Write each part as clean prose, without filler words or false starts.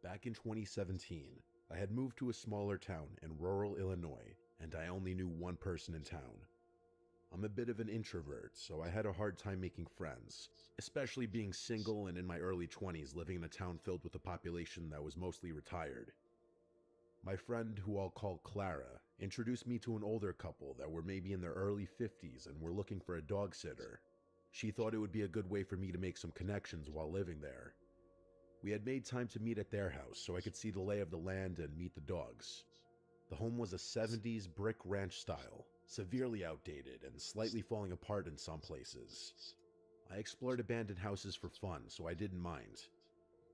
Back in 2017, I had moved to a smaller town in rural Illinois, and I only knew one person in town. I'm a bit of an introvert, so I had a hard time making friends, especially being single and in my early 20s living in a town filled with a population that was mostly retired. My friend, who I'll call Clara, introduced me to an older couple that were maybe in their early 50s and were looking for a dog sitter. She thought it would be a good way for me to make some connections while living there. We had made time to meet at their house so I could see the lay of the land and meet the dogs. The home was a 70s brick ranch style, severely outdated and slightly falling apart in some places. I explored abandoned houses for fun, so I didn't mind.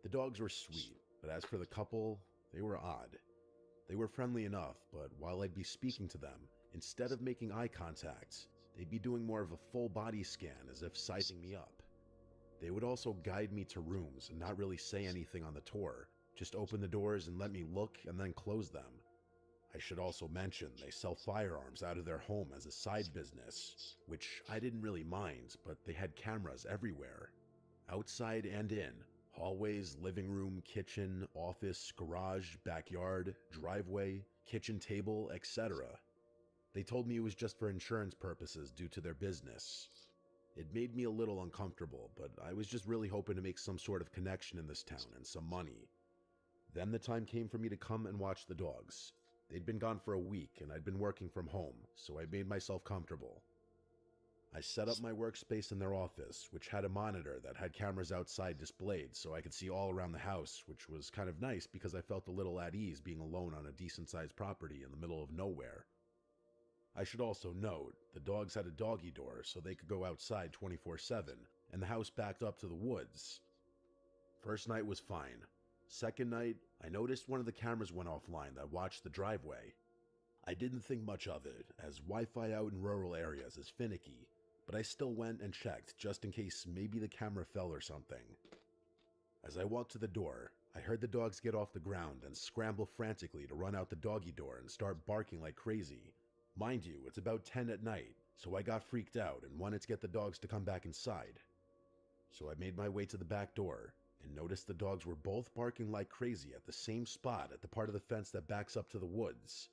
The dogs were sweet, but as for the couple, they were odd. They were friendly enough, but while I'd be speaking to them, instead of making eye contact, they'd be doing more of a full body scan as if sizing me up. They would also guide me to rooms and not really say anything on the tour, just open the doors and let me look and then close them. I should also mention they sell firearms out of their home as a side business, which I didn't really mind, but they had cameras everywhere. Outside and in, hallways, living room, kitchen, office, garage, backyard, driveway, kitchen table, etc. They told me it was just for insurance purposes due to their business. It made me a little uncomfortable, but I was just really hoping to make some sort of connection in this town and some money. Then the time came for me to come and watch the dogs. They'd been gone for a week and I'd been working from home, so I made myself comfortable. I set up my workspace in their office, which had a monitor that had cameras outside displayed so I could see all around the house, which was kind of nice because I felt a little at ease being alone on a decent-sized property in the middle of nowhere. I should also note, the dogs had a doggy door so they could go outside 24/7, and the house backed up to the woods. First night was fine. Second night, I noticed one of the cameras went offline that watched the driveway. I didn't think much of it, as Wi-Fi out in rural areas is finicky, but I still went and checked just in case maybe the camera fell or something. As I walked to the door, I heard the dogs get off the ground and scramble frantically to run out the doggy door and start barking like crazy. Mind you, it's about 10 at night, so I got freaked out and wanted to get the dogs to come back inside. So I made my way to the back door and noticed the dogs were both barking like crazy at the same spot at the part of the fence that backs up to the woods.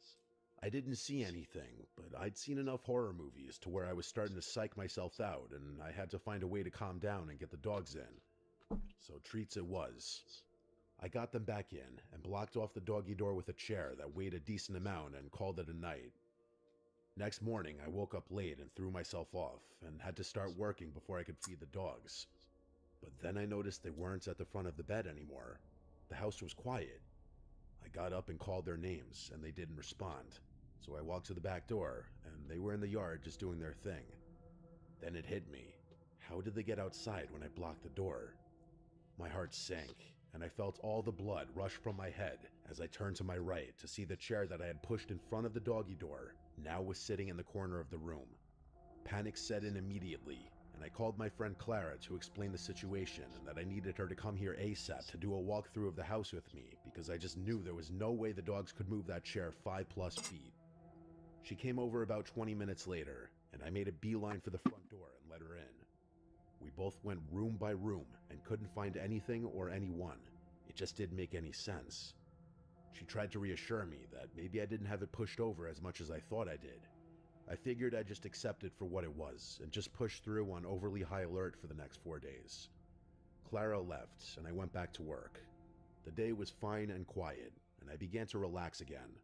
I didn't see anything, but I'd seen enough horror movies to where I was starting to psych myself out and I had to find a way to calm down and get the dogs in. So treats it was. I got them back in and blocked off the doggy door with a chair that weighed a decent amount and called it a night. Next morning, I woke up late and threw myself off and had to start working before I could feed the dogs. But then I noticed they weren't at the front of the bed anymore. The house was quiet. I got up and called their names and they didn't respond. So I walked to the back door and they were in the yard just doing their thing. Then it hit me. How did they get outside when I blocked the door? My heart sank and I felt all the blood rush from my head as I turned to my right to see the chair that I had pushed in front of the doggy door now was sitting in the corner of the room. Panic set in immediately, and I called my friend Clara to explain the situation and that I needed her to come here ASAP to do a walkthrough of the house with me because I just knew there was no way the dogs could move that chair 5+ feet. She came over about 20 minutes later, and I made a beeline for the front door and let her in. We both went room by room and couldn't find anything or anyone. It just didn't make any sense. She tried to reassure me that maybe I didn't have it pushed over as much as I thought I did. I figured I'd just accept it for what it was and just push through on overly high alert for the next 4 days. Clara left and I went back to work. The day was fine and quiet, and I began to relax again.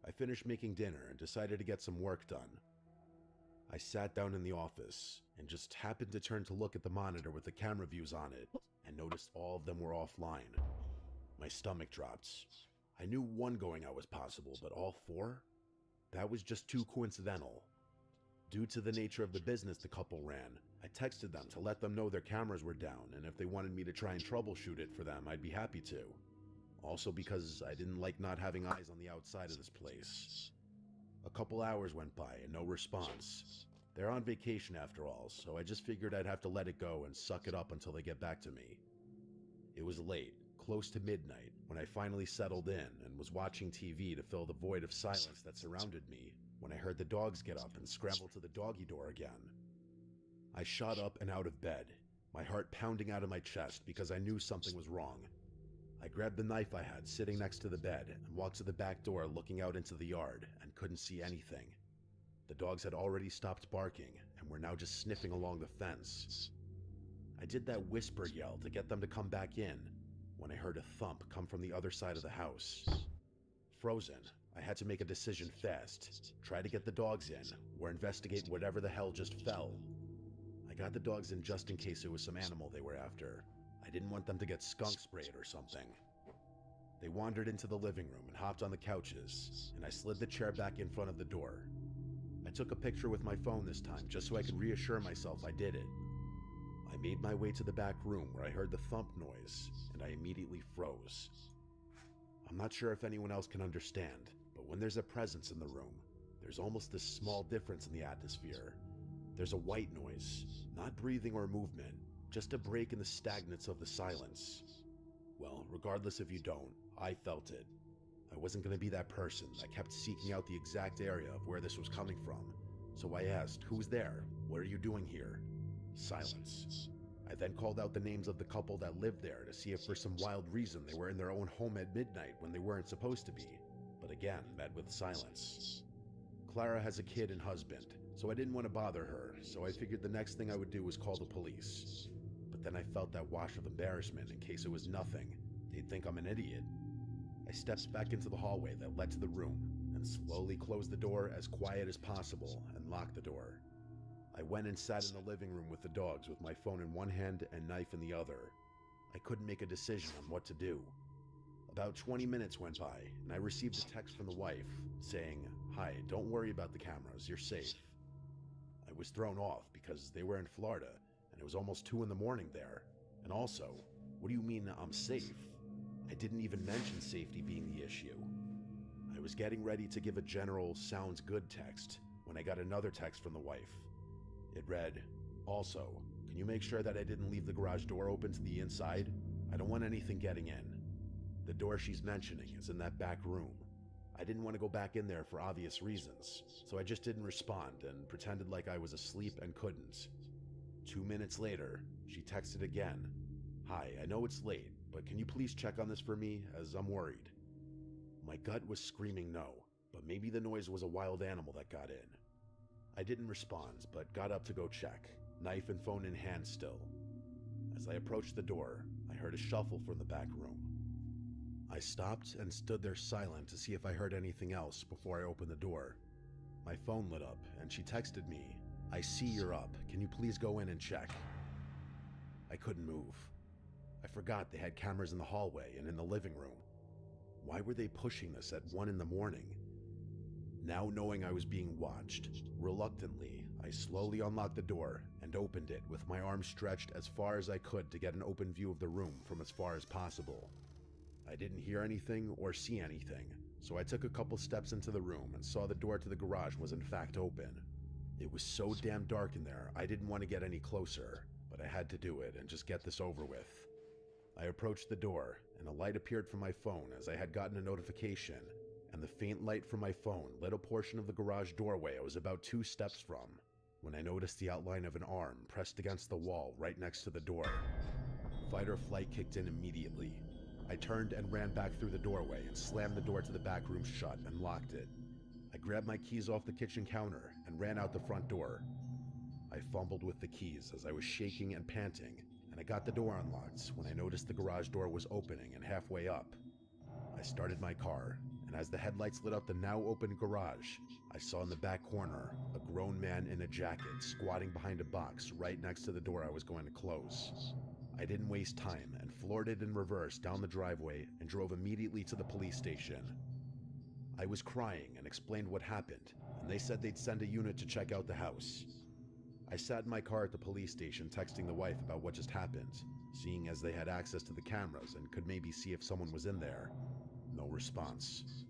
I finished making dinner and decided to get some work done. I sat down in the office and just happened to turn to look at the monitor with the camera views on it and noticed all of them were offline. My stomach dropped. I knew one going out was possible, but all 4? That was just too coincidental. Due to the nature of the business the couple ran, I texted them to let them know their cameras were down and if they wanted me to try and troubleshoot it for them, I'd be happy to. Also because I didn't like not having eyes on the outside of this place. A couple hours went by and no response. They're on vacation after all, so I just figured I'd have to let it go and suck it up until they get back to me. It was late, close to midnight, when I finally settled in and was watching TV to fill the void of silence that surrounded me when I heard the dogs get up and scramble to the doggy door again. I shot up and out of bed, my heart pounding out of my chest because I knew something was wrong. I grabbed the knife I had sitting next to the bed and walked to the back door looking out into the yard and couldn't see anything. The dogs had already stopped barking and were now just sniffing along the fence. I did that whisper yell to get them to come back in when I heard a thump come from the other side of the house. Frozen, I had to make a decision fast, try to get the dogs in or investigate whatever the hell just fell. I got the dogs in just in case it was some animal they were after. I didn't want them to get skunk sprayed or something. They wandered into the living room and hopped on the couches, and I slid the chair back in front of the door. I took a picture with my phone this time just so I could reassure myself I did it. I made my way to the back room where I heard the thump noise, and I immediately froze. I'm not sure if anyone else can understand, but when there's a presence in the room, there's almost this small difference in the atmosphere. There's a white noise, not breathing or movement, just a break in the stagnance of the silence. Well, regardless if you don't, I felt it. I wasn't going to be that person that kept seeking out the exact area of where this was coming from. So I asked, "Who's there? What are you doing here?" Silence. I then called out the names of the couple that lived there to see if for some wild reason they were in their own home at midnight when they weren't supposed to be, but again met with silence. Clara has a kid and husband, so I didn't want to bother her, so I figured the next thing I would do was call the police. But then I felt that wash of embarrassment in case it was nothing. They'd think I'm an idiot. I stepped back into the hallway that led to the room and slowly closed the door as quiet as possible and locked the door. I went and sat in the living room with the dogs with my phone in one hand and knife in the other. I couldn't make a decision on what to do. About 20 minutes went by and I received a text from the wife saying, "Hi, don't worry about the cameras, you're safe." I was thrown off because they were in Florida and it was almost 2 in the morning there. And also, what do you mean I'm safe? I didn't even mention safety being the issue. I was getting ready to give a general "sounds good" text when I got another text from the wife. It read, "Also, can you make sure that I didn't leave the garage door open to the inside? I don't want anything getting in." The door she's mentioning is in that back room. I didn't want to go back in there for obvious reasons, so I just didn't respond and pretended like I was asleep and couldn't. 2 minutes later, she texted again, "Hi, I know it's late, but can you please check on this for me, as I'm worried." My gut was screaming no, but maybe the noise was a wild animal that got in. I didn't respond, but got up to go check, knife and phone in hand still. As I approached the door, I heard a shuffle from the back room. I stopped and stood there silent to see if I heard anything else before I opened the door. My phone lit up, and she texted me, "I see you're up. Can you please go in and check?" I couldn't move. I forgot they had cameras in the hallway and in the living room. Why were they pushing this at 1 in the morning? Now knowing I was being watched, reluctantly, I slowly unlocked the door and opened it with my arms stretched as far as I could to get an open view of the room from as far as possible. I didn't hear anything or see anything, so I took a couple steps into the room and saw the door to the garage was in fact open. It was so damn dark in there, I didn't want to get any closer, but I had to do it and just get this over with. I approached the door, and a light appeared from my phone as I had gotten a notification, and the faint light from my phone lit a portion of the garage doorway I was about 2 steps from, when I noticed the outline of an arm pressed against the wall right next to the door. Fight or flight kicked in immediately. I turned and ran back through the doorway and slammed the door to the back room shut and locked it. I grabbed my keys off the kitchen counter and ran out the front door. I fumbled with the keys as I was shaking and panting, and I got the door unlocked when I noticed the garage door was opening and halfway up. I started my car, and as the headlights lit up the now open garage, I saw in the back corner a grown man in a jacket squatting behind a box right next to the door I was going to close. I didn't waste time and floored it in reverse down the driveway and drove immediately to the police station. I was crying and explained what happened, and they said they'd send a unit to check out the house. I sat in my car at the police station texting the wife about what just happened, seeing as they had access to the cameras and could maybe see if someone was in there. No response.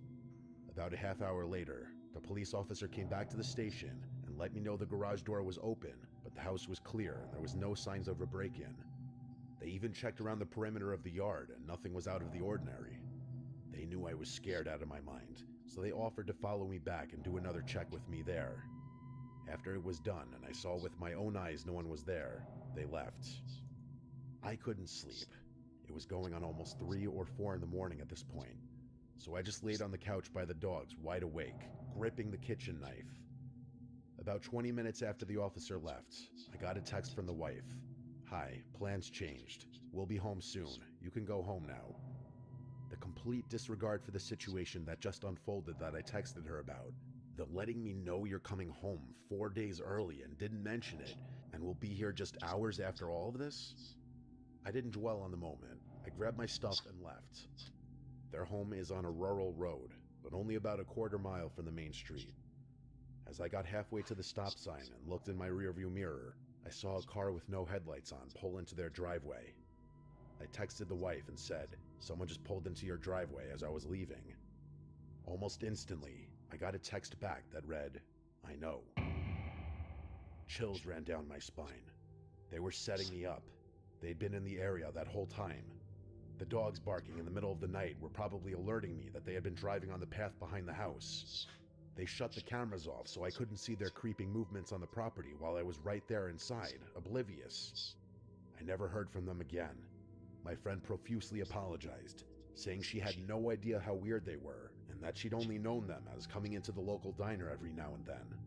About a half hour later, the police officer came back to the station and let me know the garage door was open, but the house was clear and there was no signs of a break-in. They even checked around the perimeter of the yard and nothing was out of the ordinary. They knew I was scared out of my mind, so they offered to follow me back and do another check with me there. After it was done and I saw with my own eyes no one was there, they left. I couldn't sleep. It was going on almost 3 or 4 in the morning at this point, so I just laid on the couch by the dogs, wide awake, gripping the kitchen knife. About 20 minutes after the officer left, I got a text from the wife. "Hi, plans changed. We'll be home soon. You can go home now." The complete disregard for the situation that just unfolded that I texted her about. The letting me know you're coming home 4 days early and didn't mention it, and will be here just hours after all of this? I didn't dwell on the moment. I grabbed my stuff and left. Their home is on a rural road, but only about a quarter mile from the main street. As I got halfway to the stop sign and looked in my rearview mirror, I saw a car with no headlights on pull into their driveway. I texted the wife and said, "Someone just pulled into your driveway as I was leaving." Almost instantly, I got a text back that read, "I know." Chills ran down my spine. They were setting me up. They'd been in the area that whole time. The dogs barking in the middle of the night were probably alerting me that they had been driving on the path behind the house. They shut the cameras off so I couldn't see their creeping movements on the property while I was right there inside, oblivious. I never heard from them again. My friend profusely apologized, saying she had no idea how weird they were and that she'd only known them as coming into the local diner every now and then.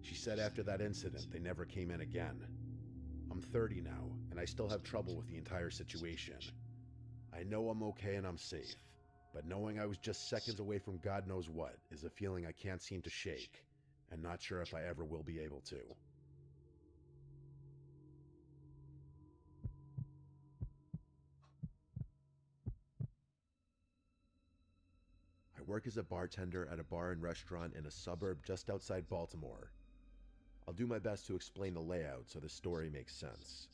She said after that incident they never came in again. I'm 30 now, and I still have trouble with the entire situation. I know I'm okay and I'm safe, but knowing I was just seconds away from God knows what is a feeling I can't seem to shake, and not sure if I ever will be able to. I work as a bartender at a bar and restaurant in a suburb just outside Baltimore. I'll do my best to explain the layout so the story makes sense.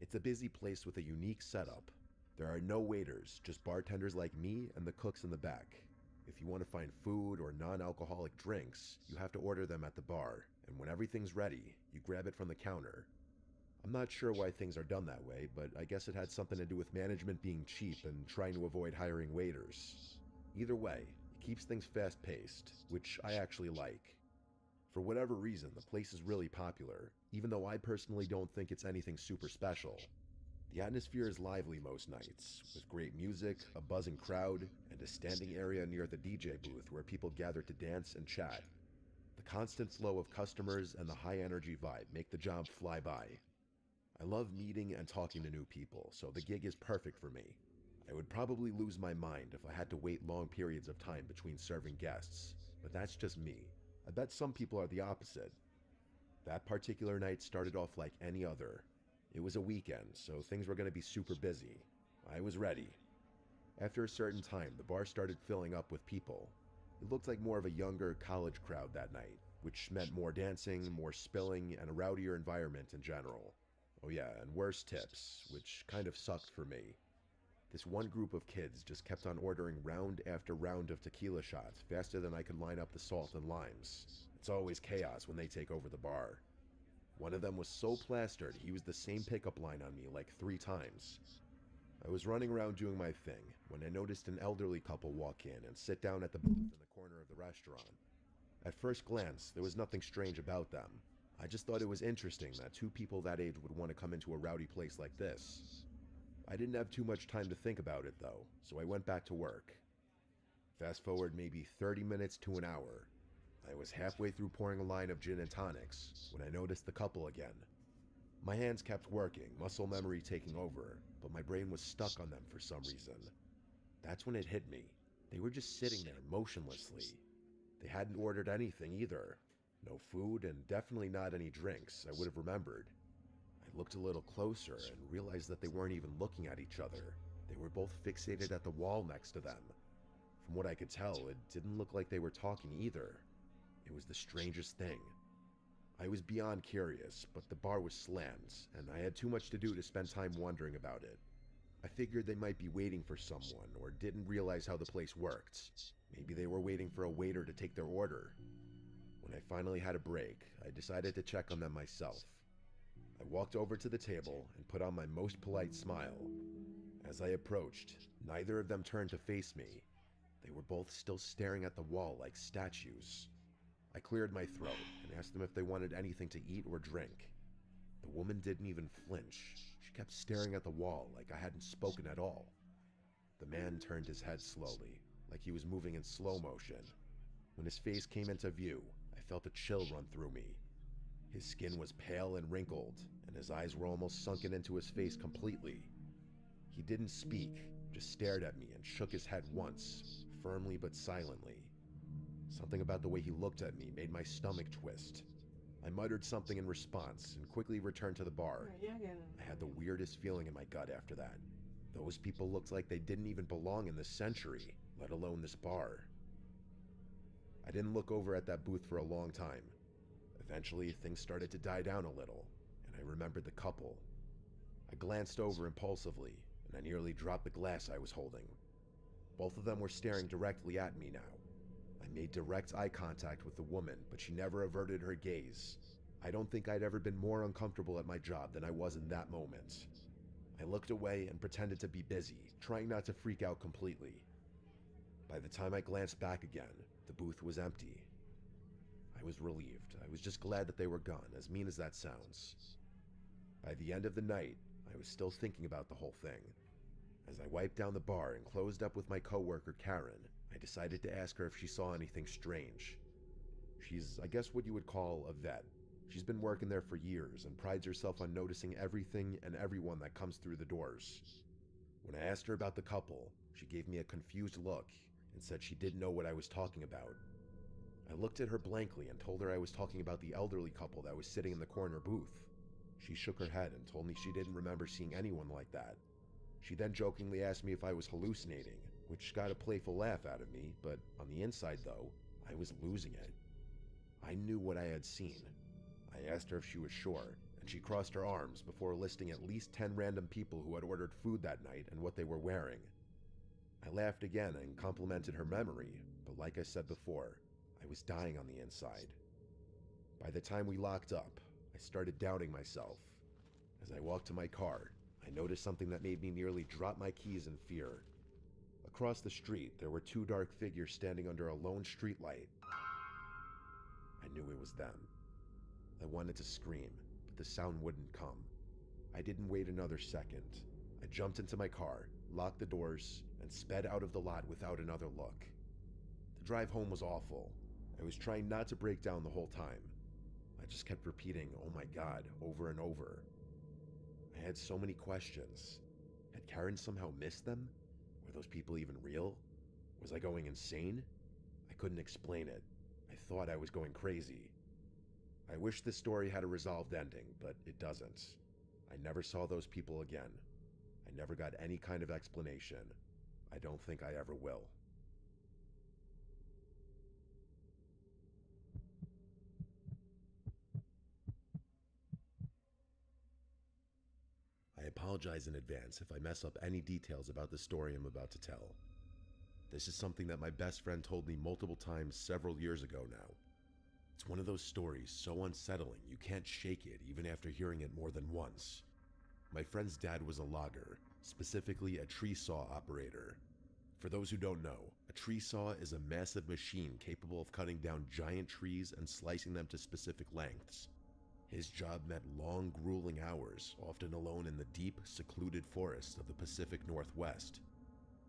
It's a busy place with a unique setup. There are no waiters, just bartenders like me and the cooks in the back. If you want to find food or non-alcoholic drinks, you have to order them at the bar, and when everything's ready, you grab it from the counter. I'm not sure why things are done that way, but I guess it had something to do with management being cheap and trying to avoid hiring waiters. Either way, it keeps things fast-paced, which I actually like. For whatever reason, the place is really popular, even though I personally don't think it's anything super special. The atmosphere is lively most nights, with great music, a buzzing crowd, and a standing area near the DJ booth where people gather to dance and chat. The constant flow of customers and the high-energy vibe make the job fly by. I love meeting and talking to new people, so the gig is perfect for me. I would probably lose my mind if I had to wait long periods of time between serving guests, but that's just me. I bet some people are the opposite. That particular night started off like any other. It was a weekend, so things were going to be super busy. I was ready. After a certain time, the bar started filling up with people. It looked like more of a younger college crowd that night, which meant more dancing, more spilling, and a rowdier environment in general. Oh yeah, and worse tips, which kind of sucked for me. This one group of kids just kept on ordering round after round of tequila shots faster than I could line up the salt and limes. It's always chaos when they take over the bar. One of them was so plastered he used the same pickup line on me like 3 times. I was running around doing my thing when I noticed an elderly couple walk in and sit down at the booth in the corner of the restaurant. At first glance, there was nothing strange about them. I just thought it was interesting that 2 people that age would want to come into a rowdy place like this. I didn't have too much time to think about it though, so I went back to work. Fast forward maybe 30 minutes to an hour. I was halfway through pouring a line of gin and tonics when I noticed the couple again. My hands kept working, muscle memory taking over, but my brain was stuck on them for some reason. That's when it hit me. They were just sitting there motionlessly. They hadn't ordered anything either. No food and definitely not any drinks, I would have remembered. I looked a little closer and realized that they weren't even looking at each other. They were both fixated at the wall next to them. From what I could tell, it didn't look like they were talking either. It was the strangest thing. I was beyond curious, but the bar was slammed, and I had too much to do to spend time wondering about it. I figured they might be waiting for someone, or didn't realize how the place worked. Maybe they were waiting for a waiter to take their order. When I finally had a break, I decided to check on them myself. I walked over to the table and put on my most polite smile. As I approached, neither of them turned to face me. They were both still staring at the wall like statues. I cleared my throat and asked them if they wanted anything to eat or drink. The woman didn't even flinch. She kept staring at the wall like I hadn't spoken at all. The man turned his head slowly, like he was moving in slow motion. When his face came into view, I felt a chill run through me. His skin was pale and wrinkled, and his eyes were almost sunken into his face completely. He didn't speak, just stared at me and shook his head once, firmly but silently. Something about the way he looked at me made my stomach twist. I muttered something in response and quickly returned to the bar. I had the weirdest feeling in my gut after that. Those people looked like they didn't even belong in this century, let alone this bar. I didn't look over at that booth for a long time. Eventually, things started to die down a little, and I remembered the couple. I glanced over impulsively, and I nearly dropped the glass I was holding. Both of them were staring directly at me now. I made direct eye contact with the woman, but she never averted her gaze. I don't think I'd ever been more uncomfortable at my job than I was in that moment. I looked away and pretended to be busy, trying not to freak out completely. By the time I glanced back again, the booth was empty. I was relieved. I was just glad that they were gone, as mean as that sounds. By the end of the night, I was still thinking about the whole thing. As I wiped down the bar and closed up with my coworker Karen, I decided to ask her if she saw anything strange. She's, I guess, what you would call a vet. She's been working there for years and prides herself on noticing everything and everyone that comes through the doors. When I asked her about the couple, she gave me a confused look and said she didn't know what I was talking about. I looked at her blankly and told her I was talking about the elderly couple that was sitting in the corner booth. She shook her head and told me she didn't remember seeing anyone like that. She then jokingly asked me if I was hallucinating, which got a playful laugh out of me, but on the inside though, I was losing it. I knew what I had seen. I asked her if she was sure, and she crossed her arms before listing at least 10 random people who had ordered food that night and what they were wearing. I laughed again and complimented her memory, but like I said before, I was dying on the inside. By the time we locked up, I started doubting myself. As I walked to my car, I noticed something that made me nearly drop my keys in fear. Across the street, there were 2 dark figures standing under a lone streetlight. I knew it was them. I wanted to scream, but the sound wouldn't come. I didn't wait another second. I jumped into my car, locked the doors, and sped out of the lot without another look. The drive home was awful. I was trying not to break down the whole time. I just kept repeating, "Oh my God," over and over. I had so many questions. Had Karen somehow missed them? Were those people even real? Was I going insane? I couldn't explain it. I thought I was going crazy. I wish this story had a resolved ending, but it doesn't. I never saw those people again. I never got any kind of explanation. I don't think I ever will. I apologize in advance if I mess up any details about the story I'm about to tell. This is something that my best friend told me multiple times several years ago now. It's one of those stories so unsettling you can't shake it even after hearing it more than once. My friend's dad was a logger, specifically a tree saw operator. For those who don't know, a tree saw is a massive machine capable of cutting down giant trees and slicing them to specific lengths. His job meant long, grueling hours, often alone in the deep, secluded forests of the Pacific Northwest.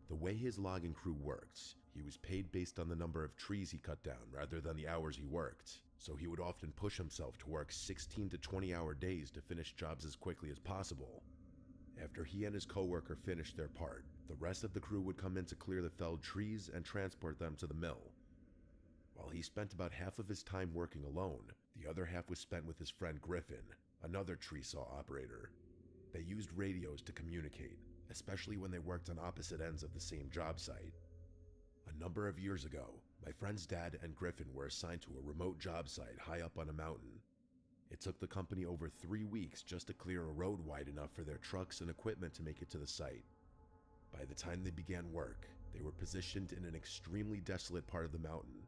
The way his logging crew worked, he was paid based on the number of trees he cut down rather than the hours he worked, so he would often push himself to work 16 to 20-hour days to finish jobs as quickly as possible. After he and his coworker finished their part, the rest of the crew would come in to clear the felled trees and transport them to the mill. While he spent about half of his time working alone, the other half was spent with his friend Griffin, another tree saw operator. They used radios to communicate, especially when they worked on opposite ends of the same job site. A number of years ago, my friend's dad and Griffin were assigned to a remote job site high up on a mountain. It took the company over 3 weeks just to clear a road wide enough for their trucks and equipment to make it to the site. By the time they began work, they were positioned in an extremely desolate part of the mountain.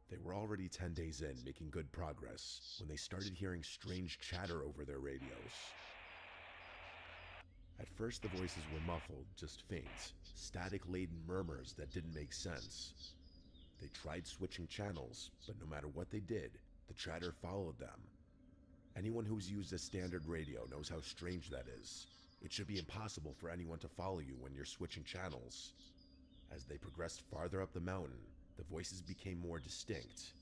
They were already 10 days in, making good progress, when they started hearing strange chatter over their radios. At first, the voices were muffled, just faint, static-laden murmurs that didn't make sense. They tried switching channels, but no matter what they did, the chatter followed them. Anyone who's used a standard radio knows how strange that is. It should be impossible for anyone to follow you when you're switching channels. As they progressed farther up the mountain, the voices became more distinct.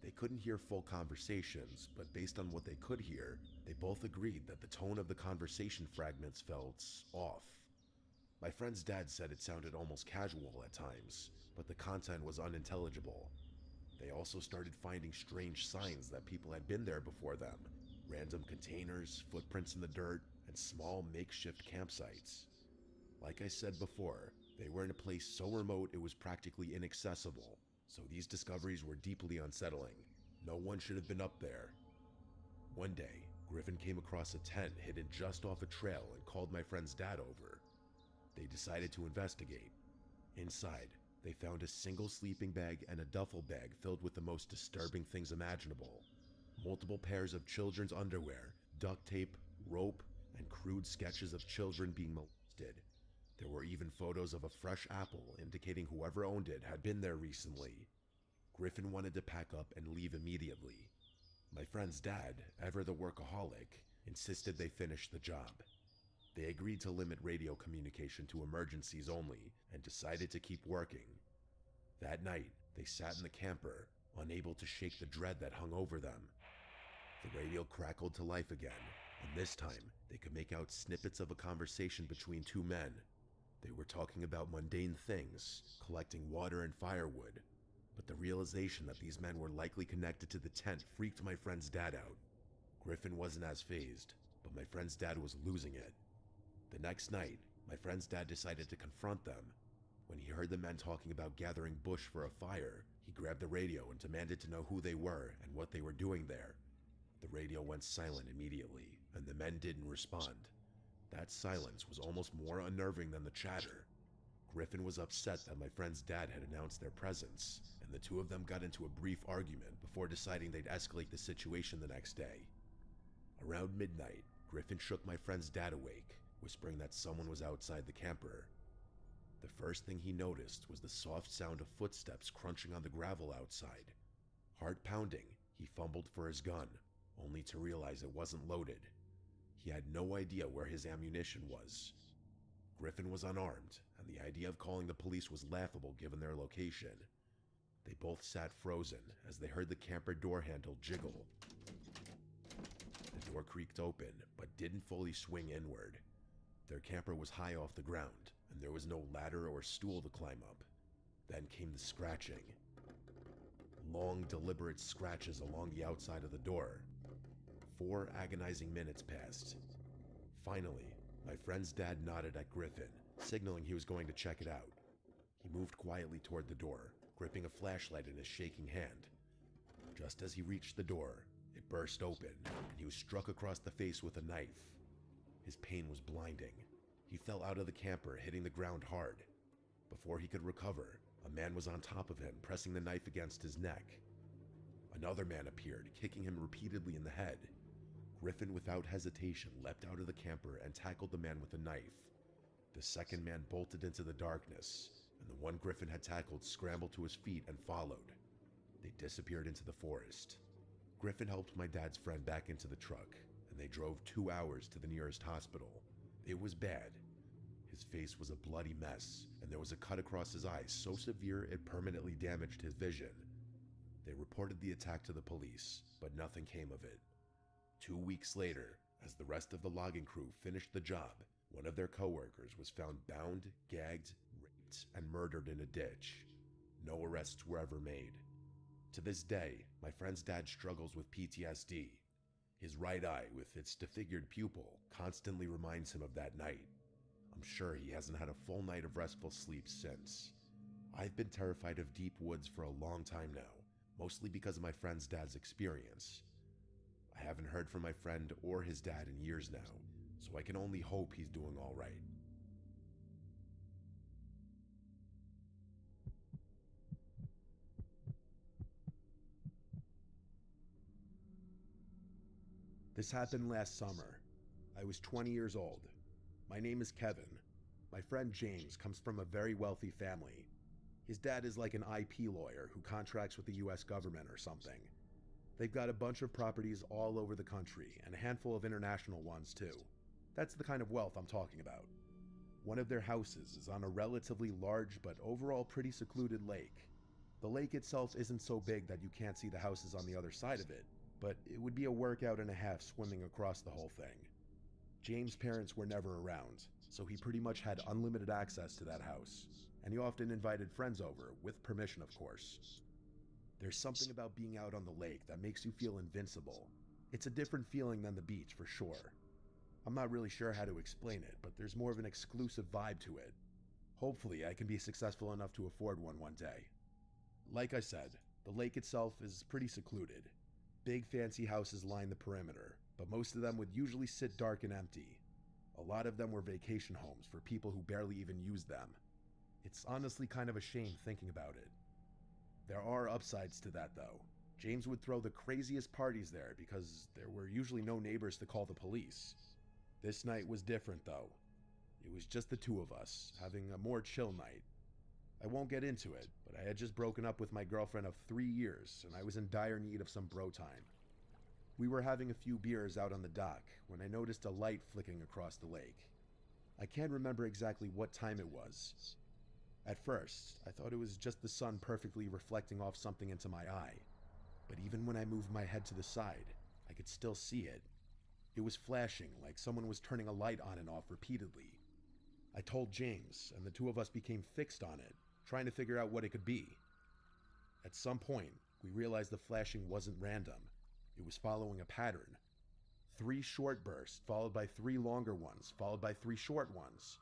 They couldn't hear full conversations, but based on what they could hear, they both agreed that the tone of the conversation fragments felt off. My friend's dad said it sounded almost casual at times, but the content was unintelligible. They also started finding strange signs that people had been there before them. Random containers, footprints in the dirt, and small makeshift campsites. Like I said before, they were in a place so remote it was practically inaccessible, so these discoveries were deeply unsettling. No one should have been up there. One day, Griffin came across a tent hidden just off a trail and called my friend's dad over. They decided to investigate. Inside, they found a single sleeping bag and a duffel bag filled with the most disturbing things imaginable. Multiple pairs of children's underwear, duct tape, rope, and crude sketches of children being molested. There were even photos of a fresh apple indicating whoever owned it had been there recently. Griffin wanted to pack up and leave immediately. My friend's dad, ever the workaholic, insisted they finish the job. They agreed to limit radio communication to emergencies only and decided to keep working. That night, they sat in the camper, unable to shake the dread that hung over them. The radio crackled to life again, and this time they could make out snippets of a conversation between two men. They were talking about mundane things, collecting water and firewood, but the realization that these men were likely connected to the tent freaked my friend's dad out. Griffin wasn't as fazed, but my friend's dad was losing it. The next night, my friend's dad decided to confront them. When he heard the men talking about gathering bush for a fire, he grabbed the radio and demanded to know who they were and what they were doing there. The radio went silent immediately, and the men didn't respond. That silence was almost more unnerving than the chatter. Griffin was upset that my friend's dad had announced their presence, and the two of them got into a brief argument before deciding they'd escalate the situation the next day. Around midnight, Griffin shook my friend's dad awake, whispering that someone was outside the camper. The first thing he noticed was the soft sound of footsteps crunching on the gravel outside. Heart pounding, he fumbled for his gun, only to realize it wasn't loaded. He had no idea where his ammunition was. Griffin was unarmed, and the idea of calling the police was laughable given their location. They both sat frozen as they heard the camper door handle jiggle. The door creaked open, but didn't fully swing inward. Their camper was high off the ground, and there was no ladder or stool to climb up. Then came the scratching. Long, deliberate scratches along the outside of the door. 4 agonizing minutes passed. Finally, my friend's dad nodded at Griffin, signaling he was going to check it out. He moved quietly toward the door, gripping a flashlight in his shaking hand. Just as he reached the door, it burst open, and he was struck across the face with a knife. His pain was blinding. He fell out of the camper, hitting the ground hard. Before he could recover, a man was on top of him, pressing the knife against his neck. Another man appeared, kicking him repeatedly in the head. Griffin, without hesitation, leapt out of the camper and tackled the man with a knife. The second man bolted into the darkness, and the one Griffin had tackled scrambled to his feet and followed. They disappeared into the forest. Griffin helped my dad's friend back into the truck, and they drove 2 hours to the nearest hospital. It was bad. His face was a bloody mess, and there was a cut across his eye so severe it permanently damaged his vision. They reported the attack to the police, but nothing came of it. 2 weeks later, as the rest of the logging crew finished the job, one of their coworkers was found bound, gagged, raped, and murdered in a ditch. No arrests were ever made. To this day, my friend's dad struggles with PTSD. His right eye, with its disfigured pupil, constantly reminds him of that night. I'm sure he hasn't had a full night of restful sleep since. I've been terrified of deep woods for a long time now, mostly because of my friend's dad's experience. I I haven't heard from my friend or his dad in years now, so I can only hope he's doing all right. This happened last summer. I was 20 years old. My name is Kevin. My friend James comes from a very wealthy family. His dad is like an IP lawyer who contracts with the US government or something. They've got a bunch of properties all over the country and a handful of international ones too. That's the kind of wealth I'm talking about. One of their houses is on a relatively large but overall pretty secluded lake. The lake itself isn't so big that you can't see the houses on the other side of it, but it would be a workout and a half swimming across the whole thing. James' parents were never around, so he pretty much had unlimited access to that house, and he often invited friends over, with permission of course. There's something about being out on the lake that makes you feel invincible. It's a different feeling than the beach for sure. I'm not really sure how to explain it, but there's more of an exclusive vibe to it. Hopefully I can be successful enough to afford one day. Like I said, the lake itself is pretty secluded. Big fancy houses line the perimeter, but most of them would usually sit dark and empty. A lot of them were vacation homes for people who barely even used them. It's honestly kind of a shame thinking about it. There are upsides to that though. James would throw the craziest parties there because there were usually no neighbors to call the police. This night was different though. It was just the two of us, having a more chill night. I won't get into it, but I had just broken up with my girlfriend of 3 years and I was in dire need of some bro time. We were having a few beers out on the dock when I noticed a light flicking across the lake. I can't remember exactly what time it was. At first, I thought it was just the sun perfectly reflecting off something into my eye, but even when I moved my head to the side, I could still see it. It was flashing like someone was turning a light on and off repeatedly. I told James, and the two of us became fixed on it, trying to figure out what it could be. At some point, we realized the flashing wasn't random. It was following a pattern. 3 short bursts, followed by 3 longer ones, followed by 3 short ones.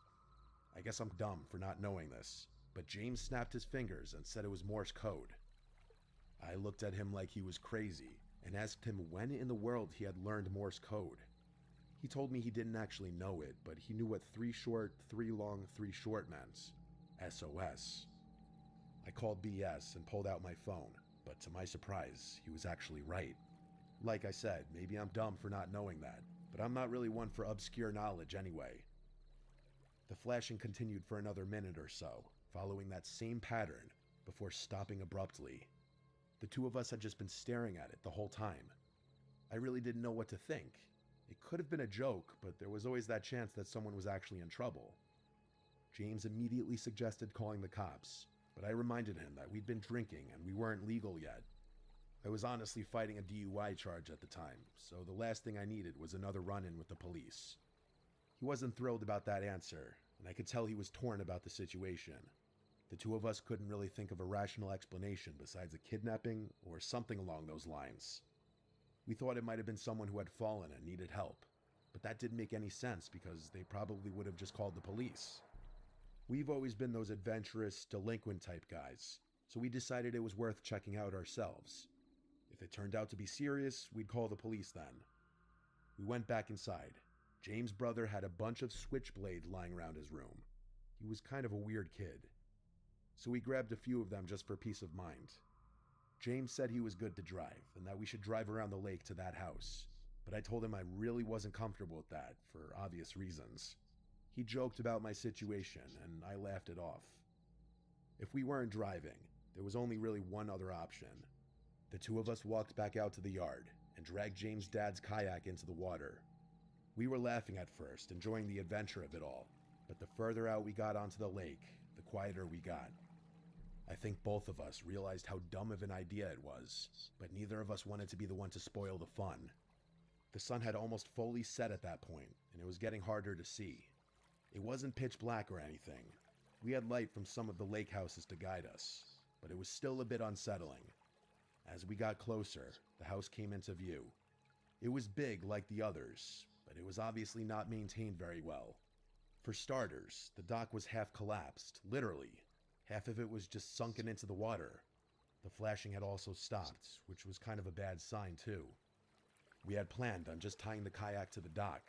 I guess I'm dumb for not knowing this, but James snapped his fingers and said it was Morse code. I looked at him like he was crazy and asked him when in the world he had learned Morse code. He told me he didn't actually know it, but he knew what 3 short, 3 long, 3 short meant. SOS. I called BS and pulled out my phone, but to my surprise, he was actually right. Like I said, maybe I'm dumb for not knowing that, but I'm not really one for obscure knowledge anyway. The flashing continued for another minute or so, following that same pattern, before stopping abruptly. The two of us had just been staring at it the whole time. I really didn't know what to think. It could have been a joke, but there was always that chance that someone was actually in trouble. James immediately suggested calling the cops, but I reminded him that we'd been drinking and we weren't legal yet. I was honestly fighting a DUI charge at the time, so the last thing I needed was another run-in with the police. He wasn't thrilled about that answer, and I could tell he was torn about the situation. The two of us couldn't really think of a rational explanation besides a kidnapping or something along those lines. We thought it might have been someone who had fallen and needed help, but that didn't make any sense because they probably would have just called the police. We've always been those adventurous, delinquent type guys, so we decided it was worth checking out ourselves. If it turned out to be serious, we'd call the police then. We went back inside. James' brother had a bunch of switchblades lying around his room. He was kind of a weird kid. So we grabbed a few of them just for peace of mind. James said he was good to drive, and that we should drive around the lake to that house, but I told him I really wasn't comfortable with that, for obvious reasons. He joked about my situation, and I laughed it off. If we weren't driving, there was only really one other option. The two of us walked back out to the yard, and dragged James' dad's kayak into the water. We were laughing at first, enjoying the adventure of it all, but the further out we got onto the lake, the quieter we got. I think both of us realized how dumb of an idea it was, but neither of us wanted to be the one to spoil the fun. The sun had almost fully set at that point, and it was getting harder to see. It wasn't pitch black or anything. We had light from some of the lake houses to guide us, but it was still a bit unsettling. As we got closer, the house came into view. It was big like the others, but it was obviously not maintained very well. For starters, the dock was half collapsed, literally. Half of it was just sunken into the water. The flashing had also stopped, which was kind of a bad sign too. We had planned on just tying the kayak to the dock,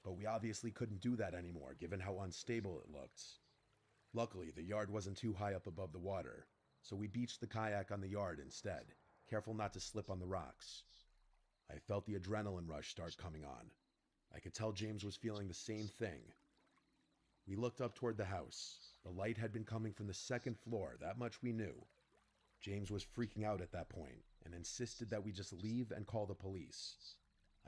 but we obviously couldn't do that anymore given how unstable it looked. Luckily, the yard wasn't too high up above the water, so we beached the kayak on the yard instead, careful not to slip on the rocks. I felt the adrenaline rush start coming on. I could tell James was feeling the same thing. We looked up toward the house. The light had been coming from the second floor, that much we knew. James was freaking out at that point and insisted that we just leave and call the police.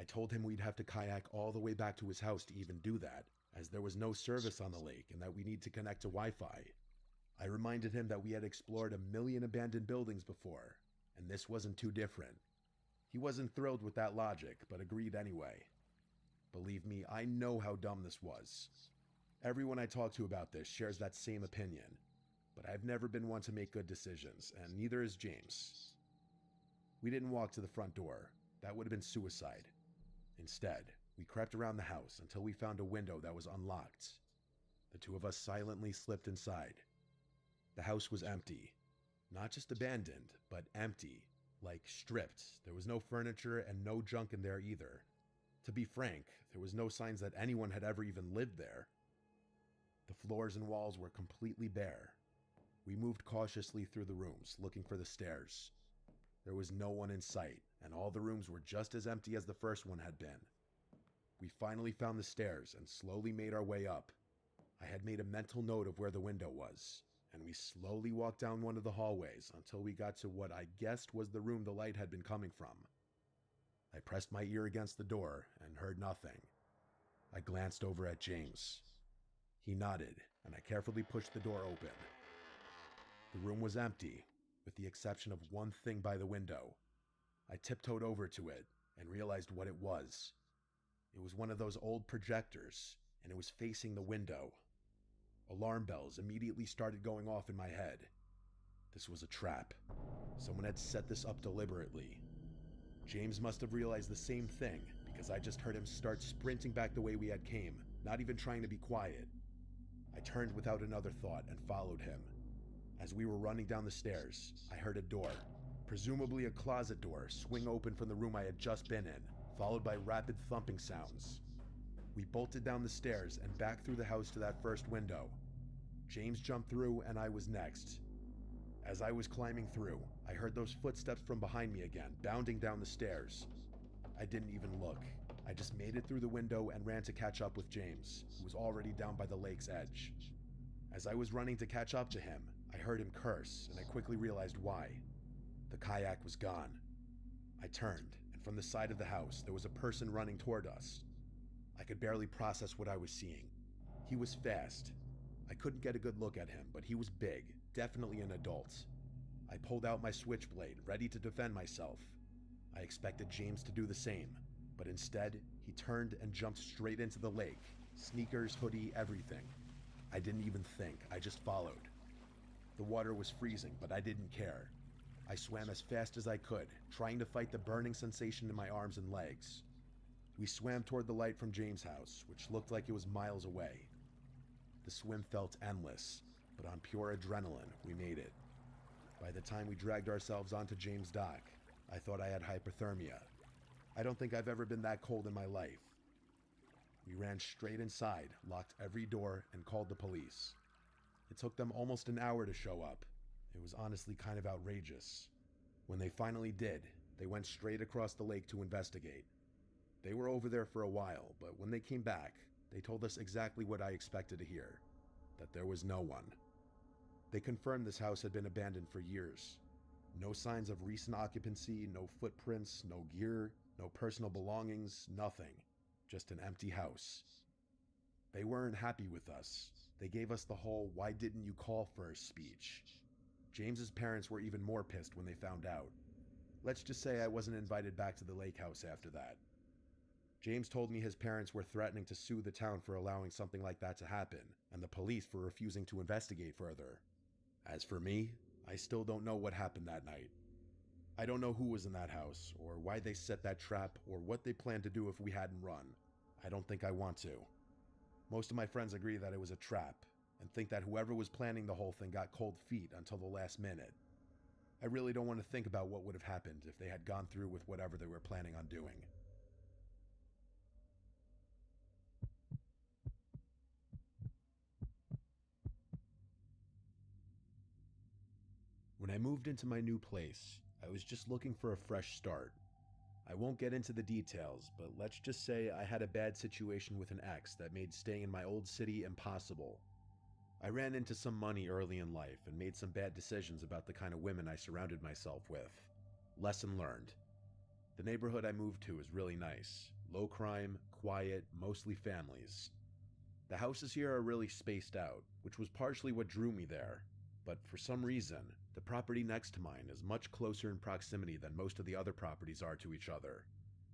I told him we'd have to kayak all the way back to his house to even do that, as there was no service on the lake and that we need to connect to Wi-Fi. I reminded him that we had explored 1,000,000 abandoned buildings before, and this wasn't too different. He wasn't thrilled with that logic, but agreed anyway. Believe me, I know how dumb this was. Everyone I talk to about this shares that same opinion, but I've never been one to make good decisions, and neither is James. We didn't walk to the front door. That would have been suicide. Instead, we crept around the house until we found a window that was unlocked. The two of us silently slipped inside. The house was empty. Not just abandoned, but empty. Like stripped. There was no furniture and no junk in there either. To be frank, there was no signs that anyone had ever even lived there. The floors and walls were completely bare. We moved cautiously through the rooms, looking for the stairs. There was no one in sight, and all the rooms were just as empty as the first one had been. We finally found the stairs and slowly made our way up. I had made a mental note of where the window was, and we slowly walked down one of the hallways until we got to what I guessed was the room the light had been coming from. I pressed my ear against the door and heard nothing. I glanced over at James. He nodded, and I carefully pushed the door open. The room was empty, with the exception of one thing by the window. I tiptoed over to it and realized what it was. It was one of those old projectors, and it was facing the window. Alarm bells immediately started going off in my head. This was a trap. Someone had set this up deliberately. James must have realized the same thing, because I just heard him start sprinting back the way we had came, not even trying to be quiet. I turned without another thought and followed him. As we were running down the stairs, I heard a door, presumably a closet door, swing open from the room I had just been in, followed by rapid thumping sounds. We bolted down the stairs and back through the house to that first window. James jumped through and I was next. As I was climbing through, I heard those footsteps from behind me again, bounding down the stairs. I didn't even look. I just made it through the window and ran to catch up with James, who was already down by the lake's edge. As I was running to catch up to him, I heard him curse, and I quickly realized why. The kayak was gone. I turned, and from the side of the house, there was a person running toward us. I could barely process what I was seeing. He was fast. I couldn't get a good look at him, but he was big, definitely an adult. I pulled out my switchblade, ready to defend myself. I expected James to do the same, but instead, he turned and jumped straight into the lake. Sneakers, hoodie, everything. I didn't even think, I just followed. The water was freezing, but I didn't care. I swam as fast as I could, trying to fight the burning sensation in my arms and legs. We swam toward the light from James' house, which looked like it was miles away. The swim felt endless, but on pure adrenaline, we made it. By the time we dragged ourselves onto James' dock, I thought I had hypothermia. I don't think I've ever been that cold in my life. We ran straight inside, locked every door, and called the police. It took them almost an hour to show up. It was honestly kind of outrageous. When they finally did, they went straight across the lake to investigate. They were over there for a while, but when they came back, they told us exactly what I expected to hear, that there was no one. They confirmed this house had been abandoned for years. No signs of recent occupancy, no footprints, no gear, no personal belongings, nothing. Just an empty house. They weren't happy with us. They gave us the whole "why didn't you call first" speech. James's parents were even more pissed when they found out. Let's just say I wasn't invited back to the lake house after that. James told me his parents were threatening to sue the town for allowing something like that to happen, and the police for refusing to investigate further. As for me, I still don't know what happened that night. I don't know who was in that house, or why they set that trap, or what they planned to do if we hadn't run. I don't think I want to. Most of my friends agree that it was a trap, and think that whoever was planning the whole thing got cold feet until the last minute. I really don't want to think about what would have happened if they had gone through with whatever they were planning on doing. I moved into my new place, I was just looking for a fresh start. I won't get into the details, but let's just say I had a bad situation with an ex that made staying in my old city impossible. I ran into some money early in life and made some bad decisions about the kind of women I surrounded myself with. Lesson learned. The neighborhood I moved to is really nice. Low crime, quiet, mostly families. The houses here are really spaced out, which was partially what drew me there. But for some reason, the property next to mine is much closer in proximity than most of the other properties are to each other.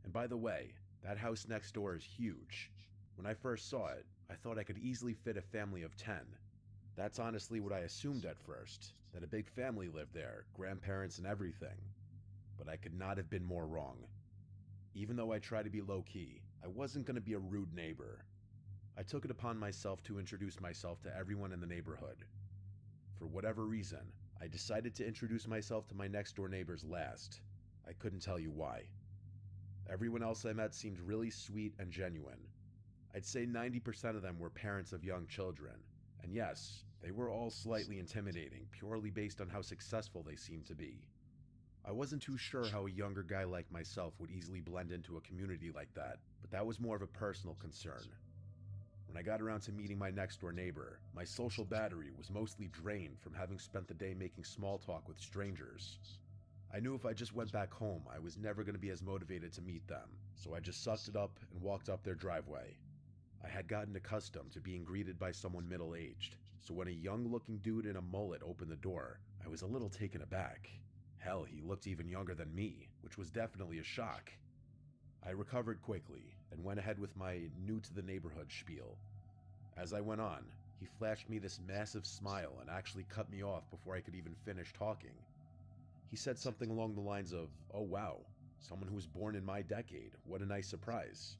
And by the way, that house next door is huge. When I first saw it, I thought I could easily fit a family of 10. That's honestly what I assumed at first, that a big family lived there, grandparents and everything. But I could not have been more wrong. Even though I tried to be low-key, I wasn't going to be a rude neighbor. I took it upon myself to introduce myself to everyone in the neighborhood. For whatever reason, I decided to introduce myself to my next-door neighbors last. I couldn't tell you why. Everyone else I met seemed really sweet and genuine. I'd say 90% of them were parents of young children, and yes, they were all slightly intimidating purely based on how successful they seemed to be. I wasn't too sure how a younger guy like myself would easily blend into a community like that, but that was more of a personal concern. When I got around to meeting my next-door neighbor, my social battery was mostly drained from having spent the day making small talk with strangers. I knew if I just went back home, I was never going to be as motivated to meet them, so I just sucked it up and walked up their driveway. I had gotten accustomed to being greeted by someone middle-aged, so when a young-looking dude in a mullet opened the door, I was a little taken aback. Hell, he looked even younger than me, which was definitely a shock. I recovered quickly and went ahead with my new-to-the-neighborhood spiel. As I went on, he flashed me this massive smile and actually cut me off before I could even finish talking. He said something along the lines of, "Oh wow, someone who was born in my decade, what a nice surprise."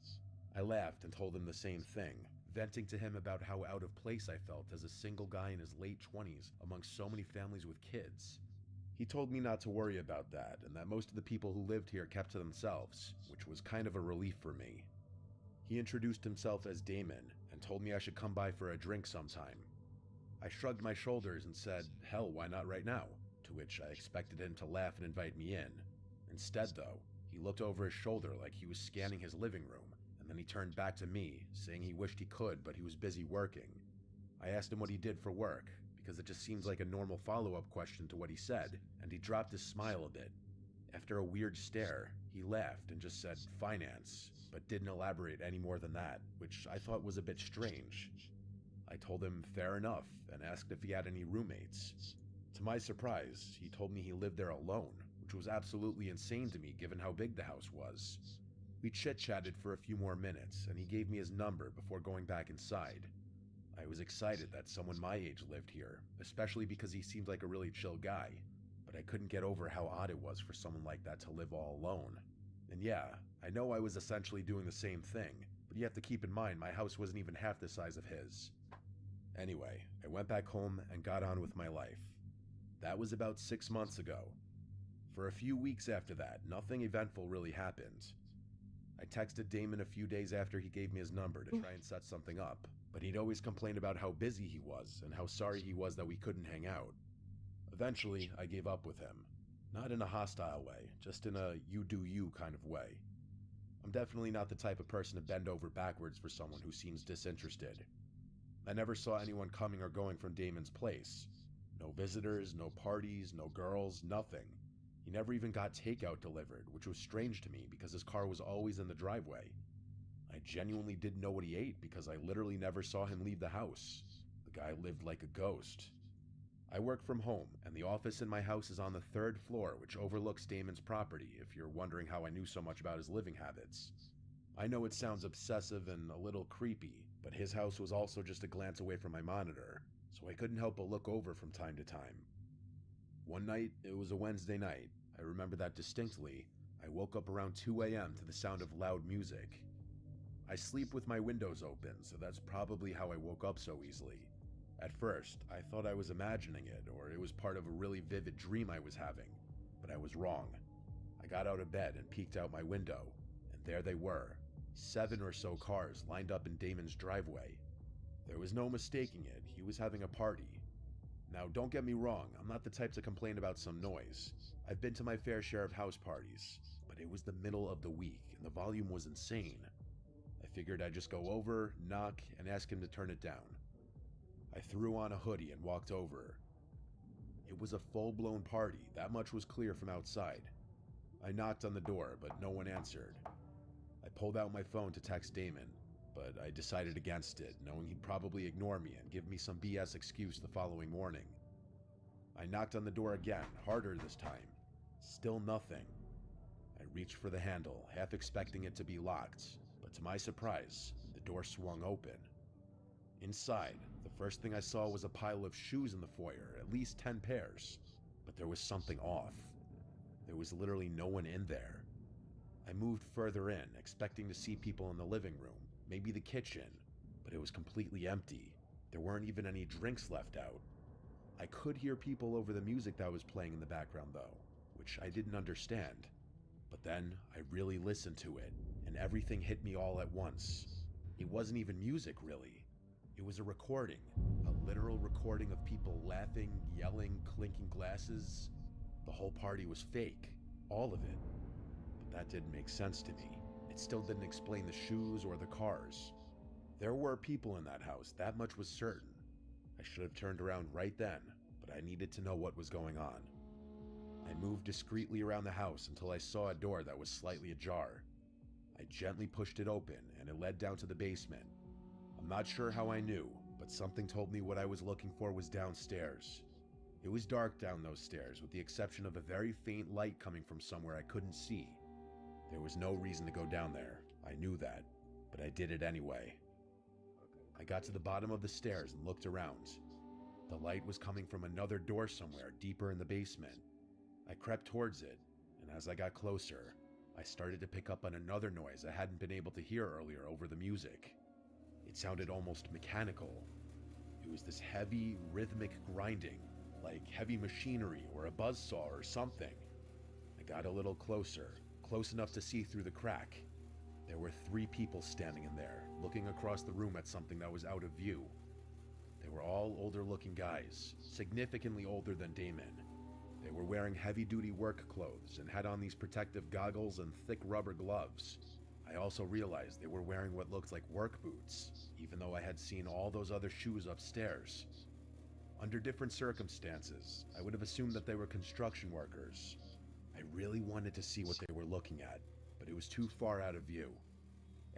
I laughed and told him the same thing, venting to him about how out of place I felt as a single guy in his late 20s amongst so many families with kids. He told me not to worry about that, and that most of the people who lived here kept to themselves, which was kind of a relief for me. He introduced himself as Damon, and told me I should come by for a drink sometime. I shrugged my shoulders and said, hell, why not right now? To which I expected him to laugh and invite me in. Instead, though, he looked over his shoulder like he was scanning his living room, and then he turned back to me, saying he wished he could, but he was busy working. I asked him what he did for work, because it just seems like a normal follow-up question to what he said, and he dropped his smile a bit. After a weird stare, he laughed and just said, finance, but didn't elaborate any more than that, which I thought was a bit strange. I told him fair enough, and asked if he had any roommates. To my surprise, he told me he lived there alone, which was absolutely insane to me given how big the house was. We chit-chatted for a few more minutes, and he gave me his number before going back inside. I was excited that someone my age lived here, especially because he seemed like a really chill guy, but I couldn't get over how odd it was for someone like that to live all alone. And yeah, I know I was essentially doing the same thing, but you have to keep in mind my house wasn't even half the size of his. Anyway, I went back home and got on with my life. That was about 6 months ago. For a few weeks after that, nothing eventful really happened. I texted Damon a few days after he gave me his number to try and set something up, but he'd always complain about how busy he was and how sorry he was that we couldn't hang out. Eventually, I gave up with him. Not in a hostile way, just in a you do you kind of way. I'm definitely not the type of person to bend over backwards for someone who seems disinterested. I never saw anyone coming or going from Damon's place. No visitors, no parties, no girls, nothing. He never even got takeout delivered, which was strange to me because his car was always in the driveway. I genuinely didn't know what he ate because I literally never saw him leave the house. The guy lived like a ghost. I work from home, and the office in my house is on the 3rd floor, which overlooks Damon's property, if you're wondering how I knew so much about his living habits. I know it sounds obsessive and a little creepy, but his house was also just a glance away from my monitor, so I couldn't help but look over from time to time. One night, it was a Wednesday night, I remember that distinctly. I woke up around 2 a.m. to the sound of loud music. I sleep with my windows open, so that's probably how I woke up so easily. At first, I thought I was imagining it, or it was part of a really vivid dream I was having, but I was wrong. I got out of bed and peeked out my window, and there they were, 7 or so cars lined up in Damon's driveway. There was no mistaking it, he was having a party. Now, don't get me wrong, I'm not the type to complain about some noise. I've been to my fair share of house parties, but it was the middle of the week and the volume was insane. I figured I'd just go over, knock, and ask him to turn it down. I threw on a hoodie and walked over. It was a full-blown party, that much was clear from outside. I knocked on the door, but no one answered. I pulled out my phone to text Damon, but I decided against it, knowing he'd probably ignore me and give me some BS excuse the following morning. I knocked on the door again, harder this time. Still nothing. I reached for the handle, half expecting it to be locked, but to my surprise, the door swung open. Inside, the first thing I saw was a pile of shoes in the foyer, at least 10 pairs, but there was something off. There was literally no one in there. I moved further in, expecting to see people in the living room, maybe the kitchen, but it was completely empty. There weren't even any drinks left out. I could hear people over the music that was playing in the background though, which I didn't understand. But then I really listened to it, and everything hit me all at once. It wasn't even music, really. It was a recording, a literal recording of people laughing, yelling, clinking glasses. The whole party was fake, all of it. But that didn't make sense to me. It still didn't explain the shoes or the cars. There were people in that house, that much was certain. I should have turned around right then, but I needed to know what was going on. I moved discreetly around the house until I saw a door that was slightly ajar. I gently pushed it open and it led down to the basement. I'm not sure how I knew, but something told me what I was looking for was downstairs. It was dark down those stairs, with the exception of a very faint light coming from somewhere I couldn't see. There was no reason to go down there, I knew that, but I did it anyway. I got to the bottom of the stairs and looked around. The light was coming from another door somewhere deeper in the basement. I crept towards it, and as I got closer, I started to pick up on another noise I hadn't been able to hear earlier over the music. It sounded almost mechanical. It was this heavy, rhythmic grinding, like heavy machinery or a buzzsaw or something. I got a little closer, close enough to see through the crack. There were 3 people standing in there, looking across the room at something that was out of view. They were all older-looking guys, significantly older than Damon. They were wearing heavy-duty work clothes and had on these protective goggles and thick rubber gloves. I also realized they were wearing what looked like work boots, even though I had seen all those other shoes upstairs. Under different circumstances, I would have assumed that they were construction workers. I really wanted to see what they were looking at, but it was too far out of view.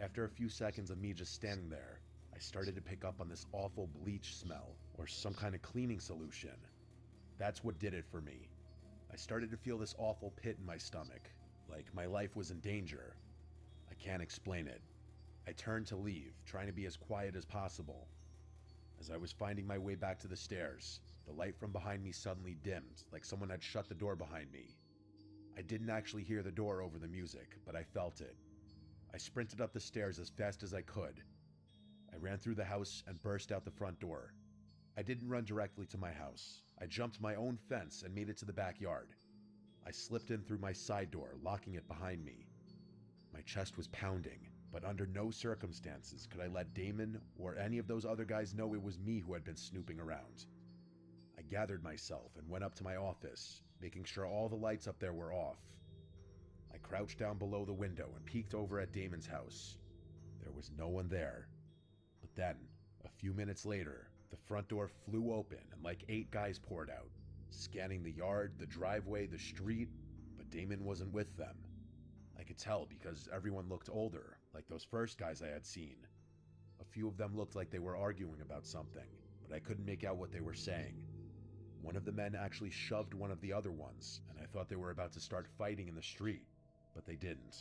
After a few seconds of me just standing there, I started to pick up on this awful bleach smell, or some kind of cleaning solution. That's what did it for me. I started to feel this awful pit in my stomach, like my life was in danger. I can't explain it. I turned to leave, trying to be as quiet as possible. As I was finding my way back to the stairs, the light from behind me suddenly dimmed, like someone had shut the door behind me. I didn't actually hear the door over the music, but I felt it. I sprinted up the stairs as fast as I could. I ran through the house and burst out the front door. I didn't run directly to my house. I jumped my own fence and made it to the backyard. I slipped in through my side door, locking it behind me. My chest was pounding, but under no circumstances could I let Damon or any of those other guys know it was me who had been snooping around. I gathered myself and went up to my office, making sure all the lights up there were off. I crouched down below the window and peeked over at Damon's house. There was no one there. But then, a few minutes later, the front door flew open and like 8 guys poured out, scanning the yard, the driveway, the street, but Damon wasn't with them. I could tell because everyone looked older, like those first guys I had seen. A few of them looked like they were arguing about something, but I couldn't make out what they were saying. One of the men actually shoved one of the other ones, and I thought they were about to start fighting in the street, but they didn't.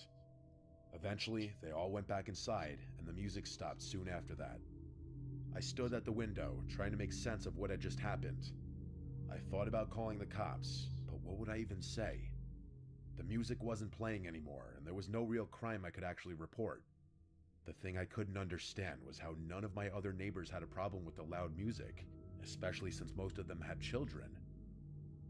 Eventually, they all went back inside, and the music stopped soon after that. I stood at the window, trying to make sense of what had just happened. I thought about calling the cops, but what would I even say? The music wasn't playing anymore, and there was no real crime I could actually report. The thing I couldn't understand was how none of my other neighbors had a problem with the loud music, especially since most of them had children.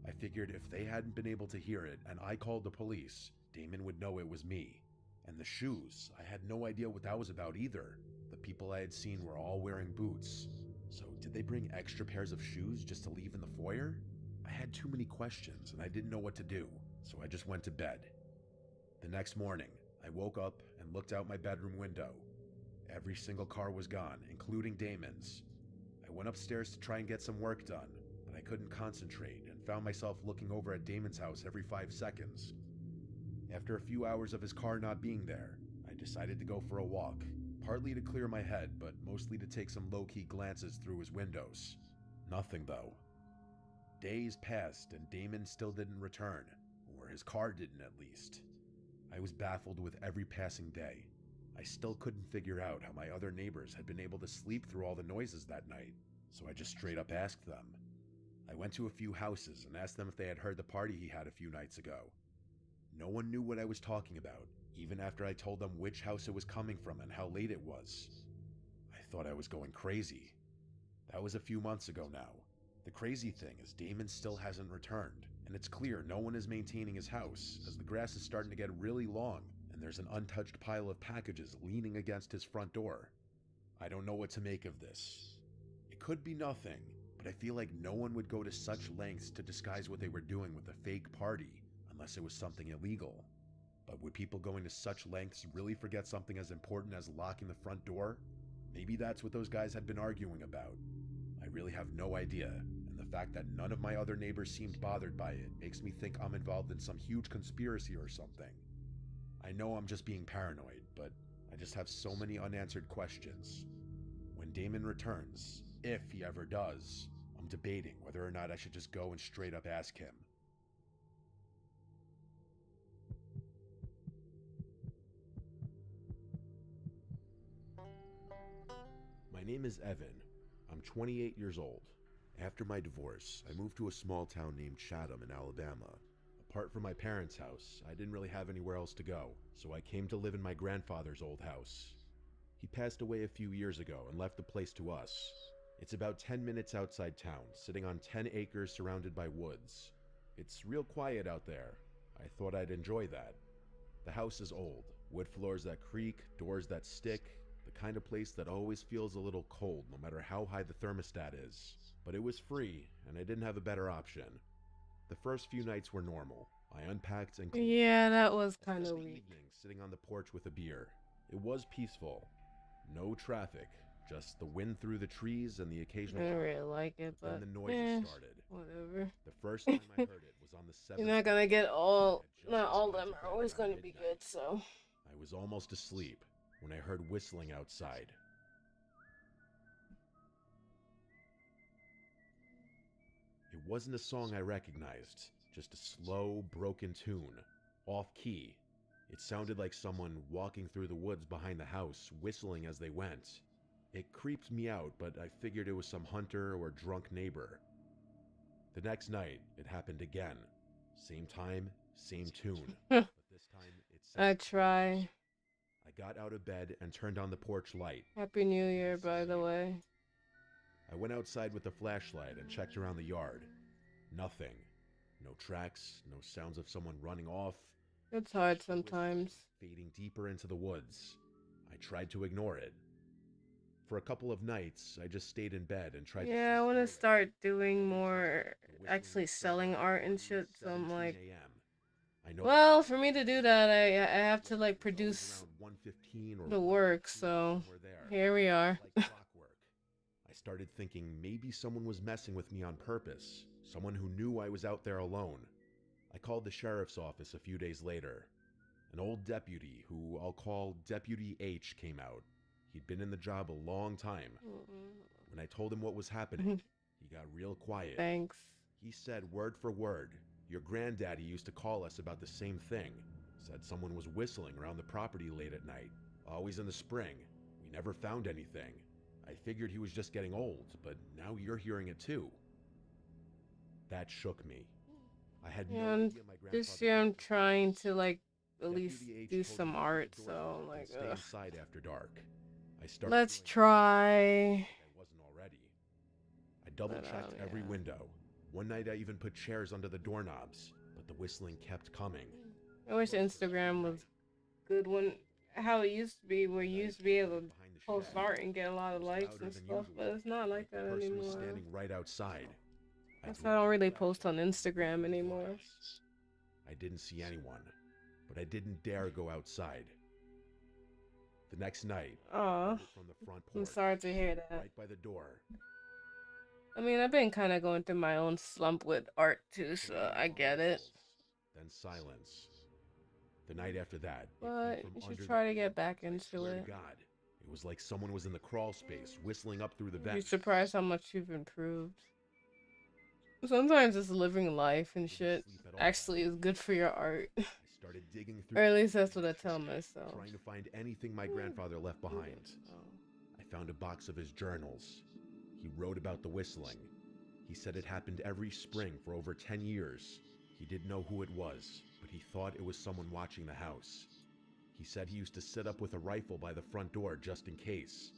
I figured if they hadn't been able to hear it and I called the police, Damon would know it was me. And the shoes, I had no idea what that was about either. The people I had seen were all wearing boots. So, did they bring extra pairs of shoes just to leave in the foyer? I had too many questions and I didn't know what to do, so I just went to bed. The next morning, I woke up and looked out my bedroom window. Every single car was gone, including Damon's. I went upstairs to try and get some work done, but I couldn't concentrate and found myself looking over at Damon's house every 5 seconds. After a few hours of his car not being there, I decided to go for a walk, partly to clear my head, but mostly to take some low-key glances through his windows. Nothing though. Days passed and Damon still didn't return, or his car didn't at least. I was baffled with every passing day. I still couldn't figure out how my other neighbors had been able to sleep through all the noises that night, so I just straight up asked them. I went to a few houses and asked them if they had heard the party he had a few nights ago. No one knew what I was talking about, even after I told them which house it was coming from and how late it was. I thought I was going crazy. That was a few months ago now. The crazy thing is Damon still hasn't returned, and it's clear no one is maintaining his house, as the grass is starting to get really long, and there's an untouched pile of packages leaning against his front door. I don't know what to make of this. It could be nothing, but I feel like no one would go to such lengths to disguise what they were doing with a fake party, unless it was something illegal. But would people going to such lengths really forget something as important as locking the front door? Maybe that's what those guys had been arguing about. I really have no idea, and the fact that none of my other neighbors seemed bothered by it makes me think I'm involved in some huge conspiracy or something. I know I'm just being paranoid, but I just have so many unanswered questions. When Damon returns, if he ever does, I'm debating whether or not I should just go and straight up ask him. My name is Evan. I'm 28 years old. After my divorce, I moved to a small town named Chatham in Alabama. Apart from my parents' house, I didn't really have anywhere else to go, so I came to live in my grandfather's old house. He passed away a few years ago and left the place to us. It's about 10 minutes outside town, sitting on 10 acres surrounded by woods. It's real quiet out there. I thought I'd enjoy that. The house is old, wood floors that creak, doors that stick, the kind of place that always feels a little cold no matter how high the thermostat is. But it was free, and I didn't have a better option. The first few nights were normal. I unpacked and cleaned. Yeah, that was kind of weak. Evening, sitting on the porch with a beer. It was peaceful. No traffic, just the wind through the trees and the I occasional. didn't really like it, Then but the noises started. whatever. The first time I heard it was on the 7th. You're not gonna get all. Not all of them are always going to be good. So I was almost asleep when I heard whistling outside. It wasn't a song I recognized, just a slow, broken tune, off-key. It sounded like someone walking through the woods behind the house, whistling as they went. It creeped me out, but I figured it was some hunter or drunk neighbor. The next night, it happened again. Same time, same tune. But this time, it I sounded try. I got out of bed and turned on the porch light. Happy New Year, by the way. I went outside with the flashlight and checked around the yard. Nothing. No tracks, no sounds of someone running off. It's hard sometimes. Fading deeper into the woods. I tried to ignore it. For a couple of nights, I just stayed in bed and tried Yeah, I want to start doing more, actually selling art and shit. So I'm like, well, for me to do that, I have to like produce the work. So here we are. I started thinking maybe someone was messing with me on purpose. Someone who knew I was out there alone. I called the sheriff's office a few days later. An old deputy, who I'll call Deputy H, came out. He'd been in the job a long time. When I told him what was happening, he got real quiet. Thanks. He said word for word, "Your granddaddy used to call us about the same thing. Said someone was whistling around the property late at night, always in the spring. We never found anything. I figured he was just getting old, but now you're hearing it too." That shook me. I had no idea my grandfather. This year I'm trying to like at least do some art, so like stay inside after dark. I started. Let's try. I wasn't already. I double-checked every window. One night I even put chairs under the doorknobs, but the whistling kept coming. I wish Instagram was good when how it used to be, where you used to be able to post art and get a lot of likes and stuff, but it's not like that anymore. Was standing right outside. I don't really post on Instagram anymore. I didn't see anyone, but I didn't dare go outside. The next night, from the front porch, I'm sorry to hear that. Right by the door. I mean, I've been kind of going through my own slump with art too, so I get it. Then silence. The night after that, but you should try to get back into it. God, it was like someone was in the crawl space, whistling up through the vent. You're surprised how much you've improved. Sometimes just living life and shit actually is good for your art. I started digging through, or at least that's what I tell myself. Trying to find anything my grandfather left behind. I found a box of his journals. He wrote about the whistling. He said it happened every spring for over 10 years. He didn't know who it was, but he thought it was someone watching the house. He said he used to sit up with a rifle by the front door just in case.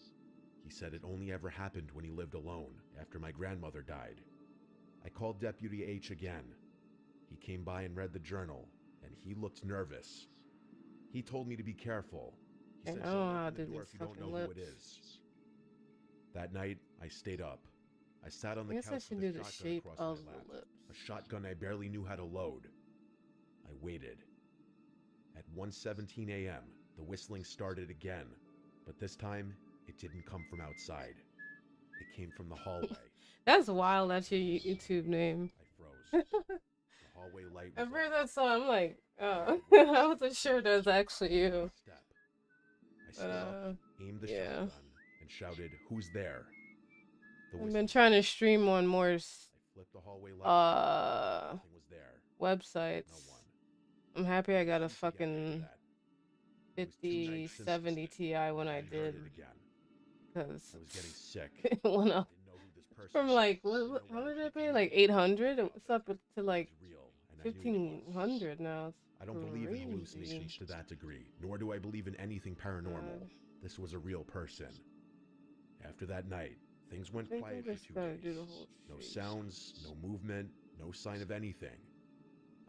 He said it only ever happened when he lived alone, after my grandmother died. I called Deputy H again. He came by and read the journal, and he looked nervous. He told me to be careful. He said, "I don't know how to do this if you don't know who it is." That night, I stayed up. I sat on the couch with a shotgun across my lap. A shotgun I barely knew how to load. I waited. At 1:17 a.m., the whistling started again, but this time, it didn't come from outside. It came from the hallway. That's wild, that's your YouTube name. I froze. The hallway light was I heard that song, I'm like, oh, I wasn't sure that was actually you. I stood up, aimed the shotgun, and shouted, "Who's there?" I've been trying to stream on more flipped the hallway light. Was there. Websites. No one. I'm happy I got a fucking 5070 Ti when I did. Because I was getting sick. It went up from like, how much did I pay? Like 800? It's up to like 1500 now. I don't believe in hallucinations to that degree, nor do I believe in anything paranormal. This was a real person. After that night, things went quiet for 2 days. No sounds, no movement, no sign of anything.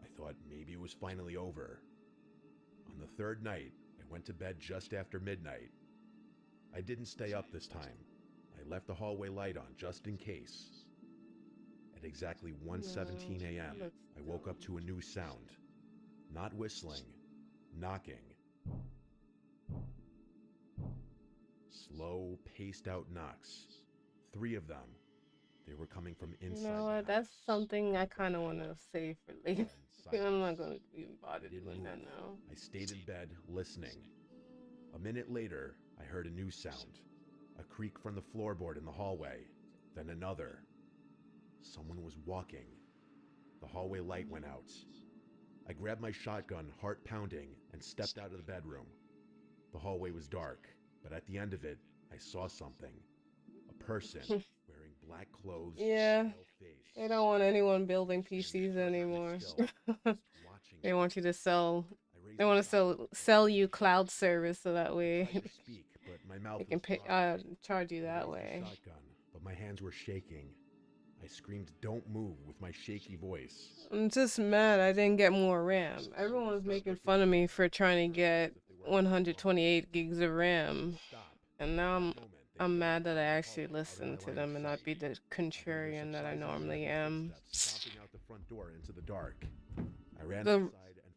I thought maybe it was finally over. On the third night, I went to bed just after midnight. I didn't stay up this time. I left the hallway light on just in case. At exactly 1:17 a.m., I woke up to a new sound. Not whistling, knocking. Slow, paced-out knocks. 3 of them. They were coming from inside. You know what? That's something I kind of want to save for later. I'm not going to be bothered doing that now. I stayed in bed, listening. A minute later, I heard a new sound. A creak from the floorboard in the hallway. Then another. Someone was walking. The hallway light went out. I grabbed my shotgun, heart pounding, and stepped out of the bedroom. The hallway was dark, but at the end of it, I saw something. A person wearing black clothes. Yeah. They don't want anyone building PCs anymore. They want you to sell. They want to sell you cloud service so that way they can pay, charge you that way. But my hands were shaking. I screamed, "Don't move," with my shaky voice. I'm just mad I didn't get more RAM. Everyone was making fun of me for trying to get 128 gigs of RAM. And now I'm mad that I actually listened to them and not be the contrarian that I normally am. Stomping out the front door into the dark. I ran the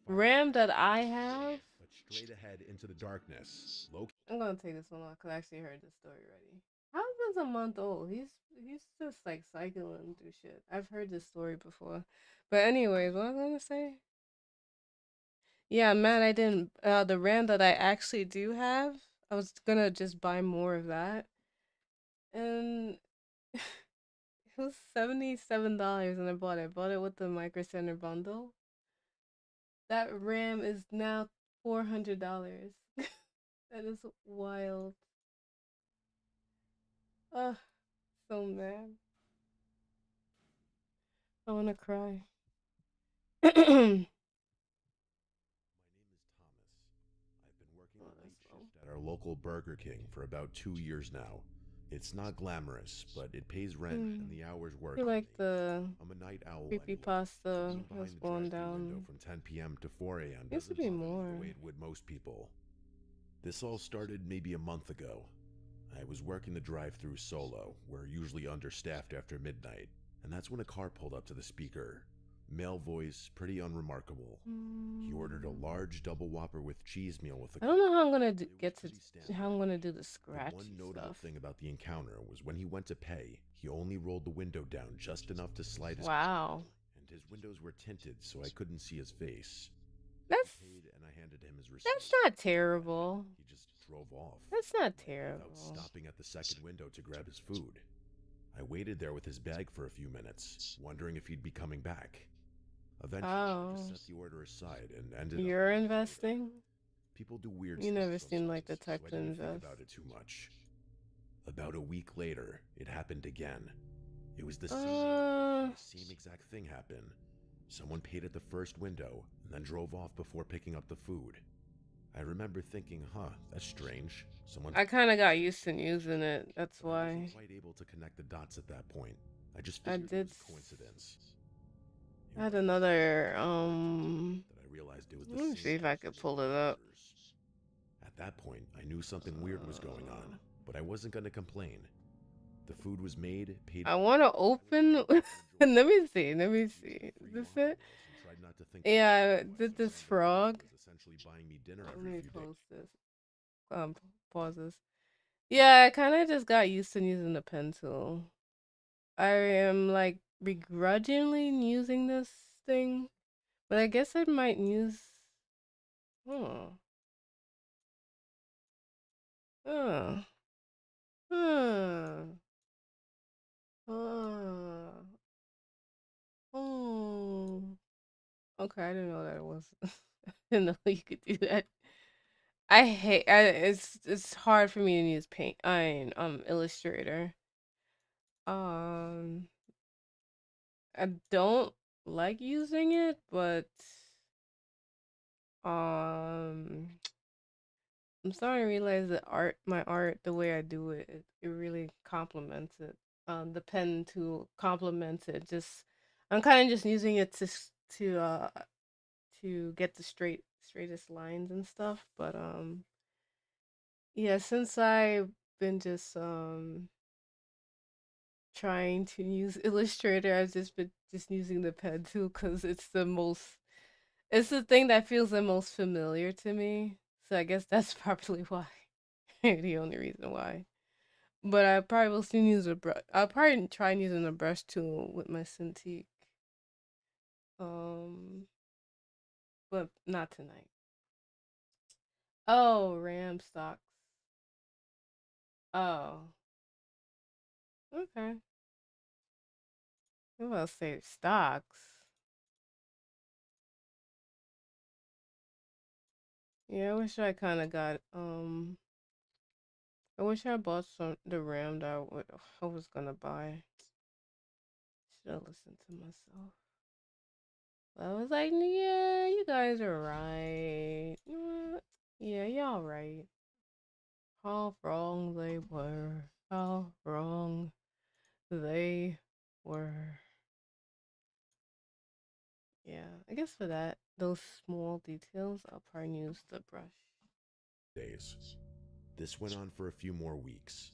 RAM that I have. But straight ahead into the darkness. I'm gonna take this one off because I actually heard this story already. How is this a month old? He's just like cycling through shit. I've heard this story before. But anyways, what was I gonna say? Yeah, man, I didn't. The RAM that I actually do have, I was gonna just buy more of that, and it was $77, and I bought it. I bought it with the Micro Center bundle. That RAM is now $400. That is wild. Ugh, so mad. I wanna cry. My name is Thomas. I've been working on night shift at our local Burger King for about 2 years now. It's not glamorous, but it pays rent and the hours work. I feel like I'm a night owl. creepypasta was blown down. From 10 p.m. to 4 a.m. Used to be more. The way it would most people. This all started maybe a month ago. I was working the drive-thru solo. We're usually understaffed after midnight, and that's when a car pulled up to the speaker. Male voice, pretty unremarkable. He ordered a large double Whopper with cheese meal with a I don't know how I'm gonna how I'm gonna do the scratchy The one notable stuff. thing about the encounter was when he went to pay, he only rolled the window down just enough to slide his wow. And his windows were tinted, so I couldn't see his face. That's I paid and I handed him his receipt. That's not terrible. He just drove off. That's not terrible. Without stopping at the second window to grab his food. I waited there with his bag for a few minutes, wondering if he'd be coming back. Eventually, I just set the order aside and ended You're investing? People do weird You stuff never seem like the type so to invest. Think about it too much. About a week later, it happened again. It was the same exact thing happened. Someone paid at the first window and then drove off before picking up the food. I remember thinking, that's strange. I kind of got used to using it. That's why. I wasn't quite able to connect the dots at that point. I just figured it was a coincidence. I had another, that I realized it was let me see if I could pull it up. At that point, I knew something weird was going on, but I wasn't going to complain. The food was made, paid. I want to open. Let me see. Is this it? Yeah, did this frog. Essentially buying me dinner Let me close this. Pause this. Yeah, I kind of just got used to using the pen tool. I am like begrudgingly using this thing, but I guess I might use. Oh. Okay, I didn't know that it was. I didn't know you could do that. It's hard for me to use Paint. Illustrator. I don't like using it, but I'm starting to realize that my art, the way I do it, it really complements it. The pen tool complements it. I'm kind of just using it to get the straightest lines and stuff. But yeah, since I've been just trying to use Illustrator, I've just been using the pen tool because it's the thing that feels the most familiar to me. So I guess that's probably why. The only reason why. But I probably will soon use a brush. I'll probably try using a brush tool with my Cintiq. But not tonight. Oh, RAM stocks. Oh. Okay. I'm about to say stocks. Yeah, I wish I kind of got I wish I bought the RAM that I was gonna buy. Should have listened to myself. But I was like, yeah, you guys are right. You know what? Yeah, y'all right. How wrong they were. How wrong they were. Yeah, I guess for those small details, I'll probably use the brush. Days. This went on for a few more weeks.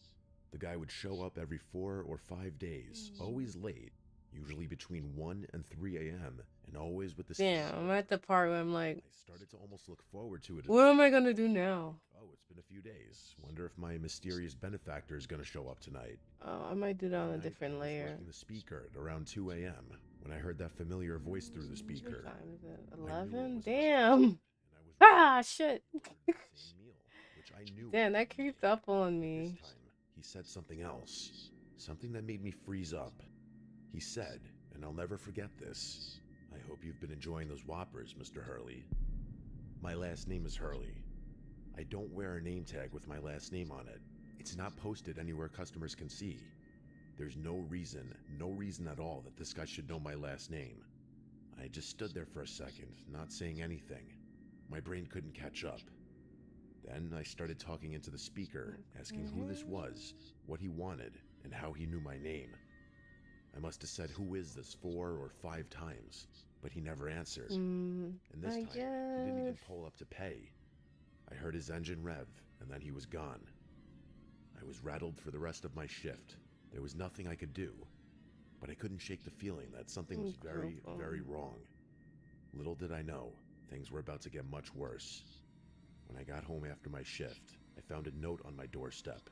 The guy would show up every 4 or 5 days, always late, usually between 1 and 3 a.m., and always with the Damn, I'm at the part where I'm like, I started to almost look forward to it. What am I gonna do now? Oh, it's been a few days. Wonder if my mysterious benefactor is gonna show up tonight. Oh, I might do that on a different layer. I was working the speaker at around 2 a.m. when I heard that familiar voice through the speaker. What time is it? 11? Damn! Ah, shit! Damn, that creeped up on me. This time, he said something else. Something that made me freeze up. He said, and I'll never forget this, I hope you've been enjoying those Whoppers, Mr. Hurley. My last name is Hurley. I don't wear a name tag with my last name on it. It's not posted anywhere customers can see. There's no reason at all that this guy should know my last name. I just stood there for a second, not saying anything. My brain couldn't catch up. Then I started talking into the speaker, asking who this was, what he wanted, and how he knew my name. I must have said, "Who is this?" 4 or 5 times, but he never answered. And this time, he didn't even pull up to pay. I heard his engine rev, and then he was gone. I I was rattled for the rest of my shift. There was nothing I could do, but I couldn't shake the feeling that something was very, very wrong. Little did I know, things were about to get much worse. When I got home after my shift, I found a note on my doorstep.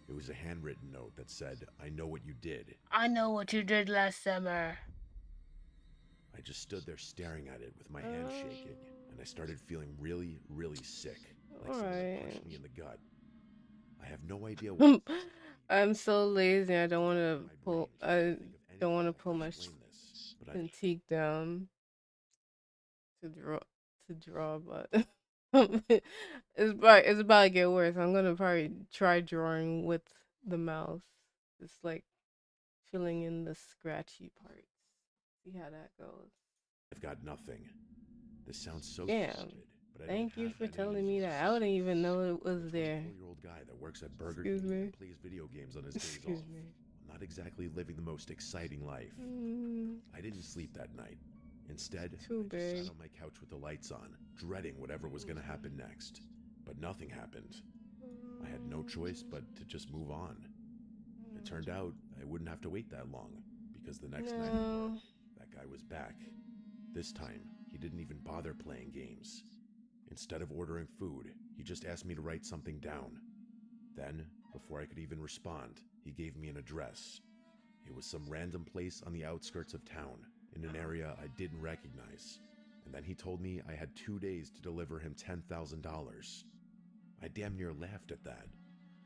It was a handwritten note that said, "I know what you did." I know what you did last summer. I just stood there staring at it with my hands shaking, and I started feeling really, really sick, like someone had punched me in the gut. I have no idea what I'm so lazy. I don't want to pull. I don't want to pull my fatigue down to draw, but it's about to get worse. I'm gonna probably try drawing with the mouse, just like filling in the scratchy parts. See how that goes. I've got nothing. This sounds so stupid, but thank you for telling me that. I wouldn't even know it was there. 24-year-old guy that works at Burger King and plays video games on his days off. I'm not exactly living the most exciting life. I didn't sleep that night. Instead, I just sat on my couch with the lights on, dreading whatever was going to happen next. But nothing happened. I had no choice but to just move on. It turned out I wouldn't have to wait that long, because the next night at work, that guy was back. This time, he didn't even bother playing games. Instead of ordering food, he just asked me to write something down. Then, before I could even respond, he gave me an address. It was some random place on the outskirts of town, in an area I didn't recognize. And then he told me I had 2 days to deliver him $10,000. I damn near laughed at that.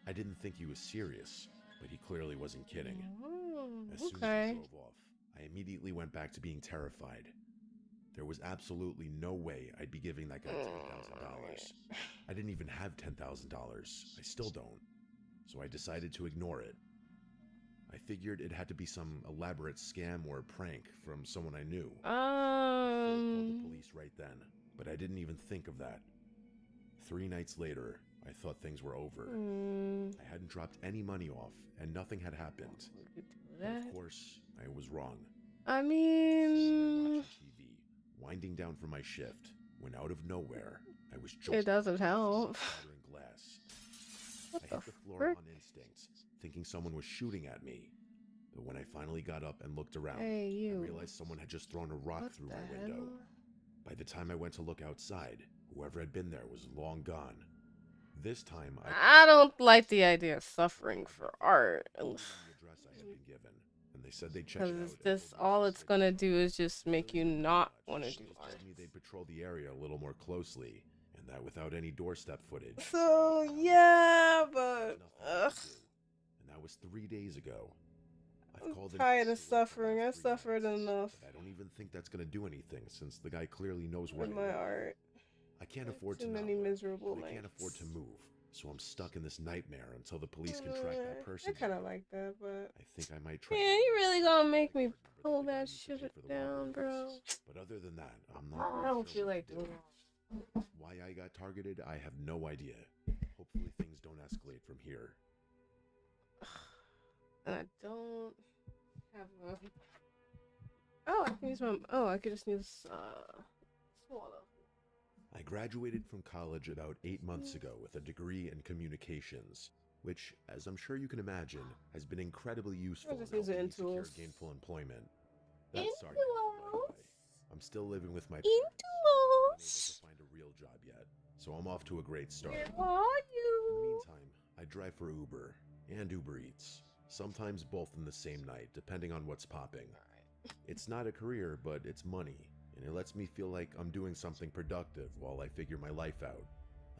I didn't think he was serious, but he clearly wasn't kidding. As soon as he drove off, I immediately went back to being terrified. There was absolutely no way I'd be giving that guy $10,000. I didn't even have $10,000. I still don't. So I decided to ignore it. I figured it had to be some elaborate scam or prank from someone I knew. I called the police right then, but I didn't even think of that. 3 nights later, I thought things were over. I hadn't dropped any money off, and nothing had happened. But of course, I was wrong. I mean, watching TV, winding down from my shift, when out of nowhere, I was jolted. It doesn't help. Glass. What I hit the floor on instinct, thinking someone was shooting at me. But when I finally got up and looked around, I realized someone had just thrown a rock through my window. By the time I went to look outside, whoever had been there was long gone. This time, I don't like the idea of suffering for art. The address I had been given, and they said they'd check it out. Because all it's gonna do is just make you not want to do art. Told me they'd patrol the area a little more closely, and that without any doorstep footage. So yeah, but and that was 3 days ago. I'm tired of suffering. I suffered enough. I don't even think that's gonna do anything, since the guy clearly knows where my art. I can't afford too many miserable nights. I can't afford to move, so I'm stuck in this nightmare until the police can track that person. I kind of like that, but I think I might try. Man, you really gonna make me pull that shit down, bro. But other than that, I'm not. I don't feel like doing it. Why I got targeted, I have no idea. Hopefully things don't escalate from here. I don't have a. Oh, I can use my. Oh, I could just use smaller. I graduated from college about 8 months ago with a degree in communications, which, as I'm sure you can imagine, has been incredibly useful in helping me secure gainful employment. That's sorry, by the way. I'm still living with my parents. I'm unable to find a real job yet, so I'm off to a great start. Where are you? In the meantime, I drive for Uber and Uber Eats, sometimes both in the same night, depending on what's popping. It's not a career, but it's money. And it lets me feel like I'm doing something productive while I figure my life out.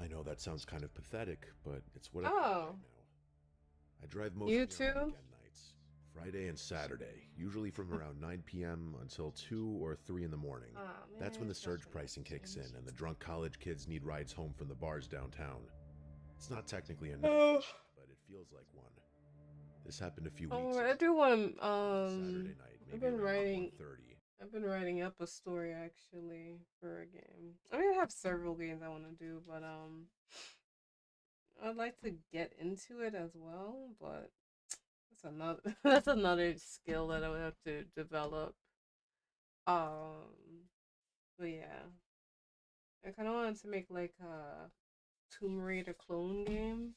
I know that sounds kind of pathetic, but it's what I do right now. I drive mostly on weekend nights, Friday and Saturday, usually from around 9 p.m. until 2 or 3 in the morning. That's when the surge pricing kicks in and the drunk college kids need rides home from the bars downtown. It's not technically a night, but it feels like one. This happened a few weeks ago. I do want Saturday night, maybe around 1:30. I've been writing up a story actually for a game. I mean, I have several games I want to do, but I'd like to get into it as well. But that's another skill that I would have to develop. But yeah, I kind of wanted to make like a Tomb Raider clone game,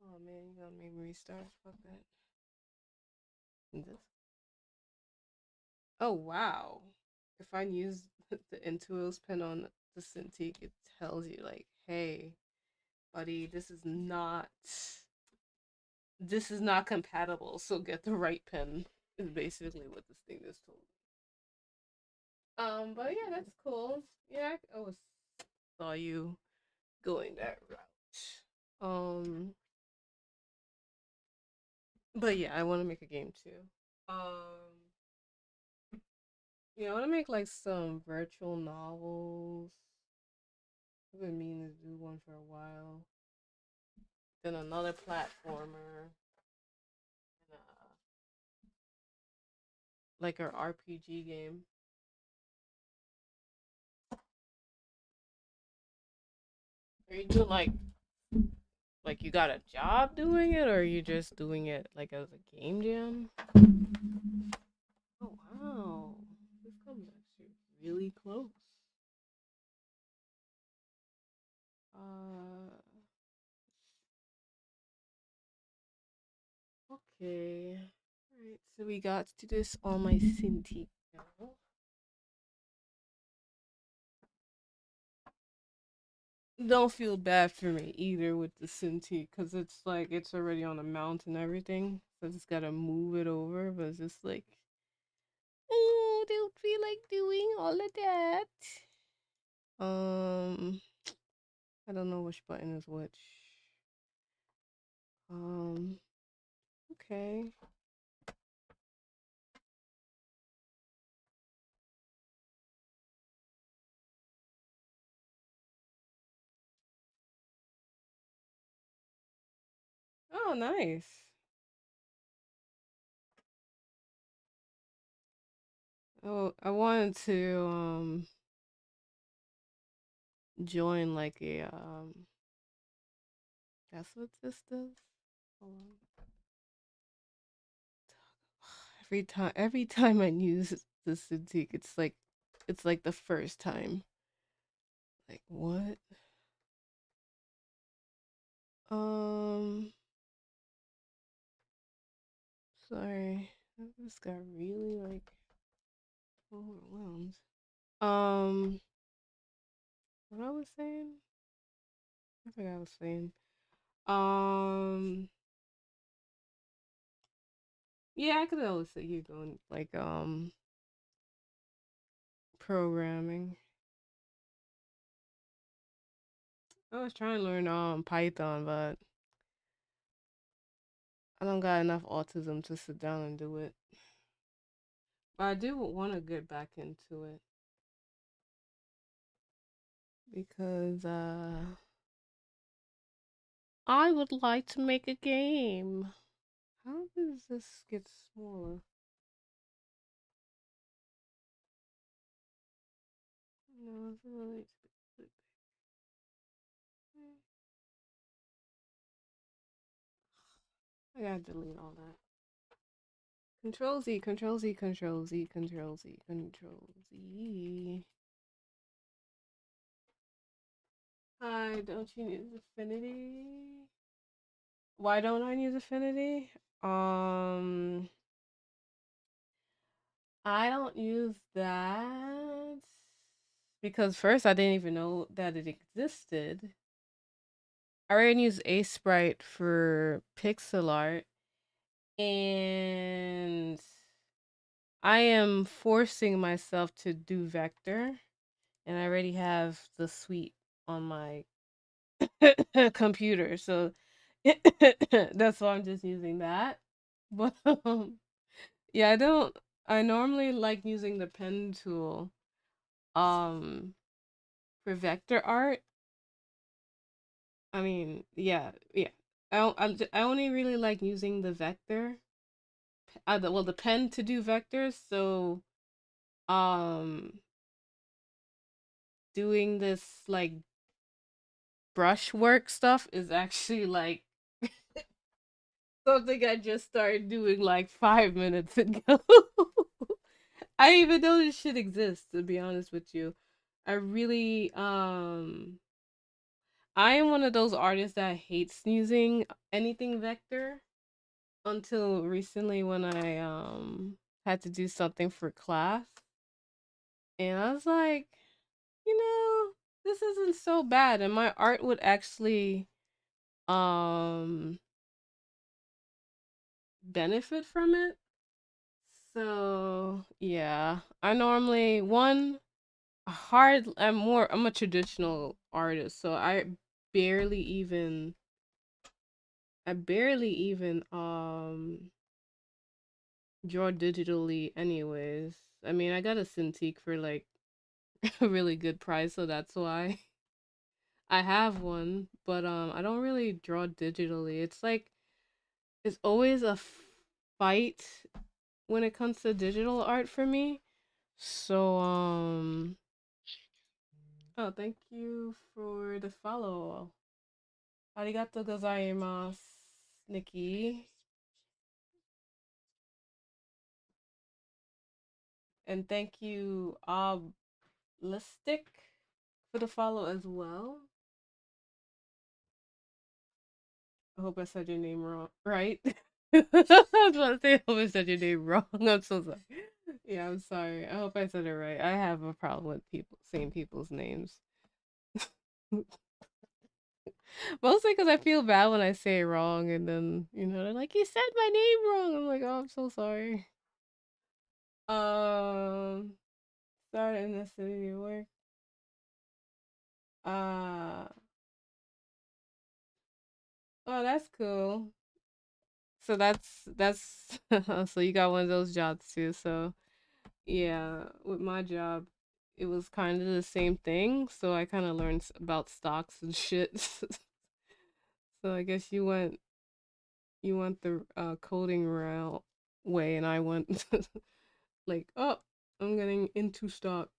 Oh man, you gonna make me restart? Fuck that. This. Oh wow. If I use the Intuos pen on the Cintiq, it tells you like, hey, buddy, this is not compatible, so get the right pen is basically what this thing just told me. But yeah, that's cool. Yeah, I always saw you going that route. But yeah, I want to make a game too. Yeah, I want to make like some virtual novels. I've been meaning to do one for a while. Then another platformer, and like an RPG game. Are you doing like you got a job doing it, or are you just doing it like as a game jam? Oh wow, this comes actually really close. Uh, okay. Alright, so we got to do this on my Cintiq now. Don't feel bad for me either with the Cintiq, because it's like it's already on a mount and everything. So I just gotta move it over, but it's just like, oh, don't feel like doing all of that. I don't know which button is which. Okay. Oh, nice. Oh, I wanted to join like a that's what this does. Hold on. Every time I use the Cintiq, it's like the first time. Like what? Um, sorry, I just got really like overwhelmed. What I was saying? I forgot what I was saying. Um, yeah, I could always see you going like programming. I was trying to learn Python, but I don't got enough autism to sit down and do it. But I do want to get back into it because I would like to make a game. How does this get smaller? No, it's really too big. I gotta delete all that. Control Z, Control Z, Control Z, Control Z, Control Z. Hi, don't you use Affinity? Why don't I use Affinity? I don't use that because first I didn't even know that it existed. I already use Aseprite for pixel art, and I am forcing myself to do vector, and I already have the suite on my computer, so that's why I'm just using that. But yeah, I normally like using the pen tool um for vector art. I mean, yeah. I only really like using the vector, the pen to do vectors. So, um, doing this like brushwork stuff is actually like something I just started doing like 5 minutes ago. I didn't even know this shit exists, to be honest with you. I really I am one of those artists that hates using anything vector until recently when I had to do something for class. And I was like, you know, this isn't so bad and my art would actually um benefit from it. So, yeah. I normally I'm a traditional artist, so barely even I barely even draw digitally anyways. I mean, I got a Cintiq for like a really good price, so that's why I have one, but I don't really draw digitally. It's like it's always a fight when it comes to digital art for me. So oh, thank you for the follow. Arigato gozaimasu, Nikki. And thank you, Oblistic, for the follow as well. I hope I said your name wrong, right? I was about to say, I hope I said your name wrong. I'm so sorry. Yeah, I'm sorry. I hope I said it right. I have a problem with people saying people's names. Mostly because I feel bad when I say it wrong, and then they're like, "You said my name wrong." I'm like, "Oh, I'm so sorry." Um, Started in the city of work. Uh, oh, that's cool. So that's so you got one of those jobs too. So yeah, with my job, it was kind of the same thing. So I kind of learned about stocks and shit. So I guess you went the coding route way, and I went like, oh, I'm getting into stocks.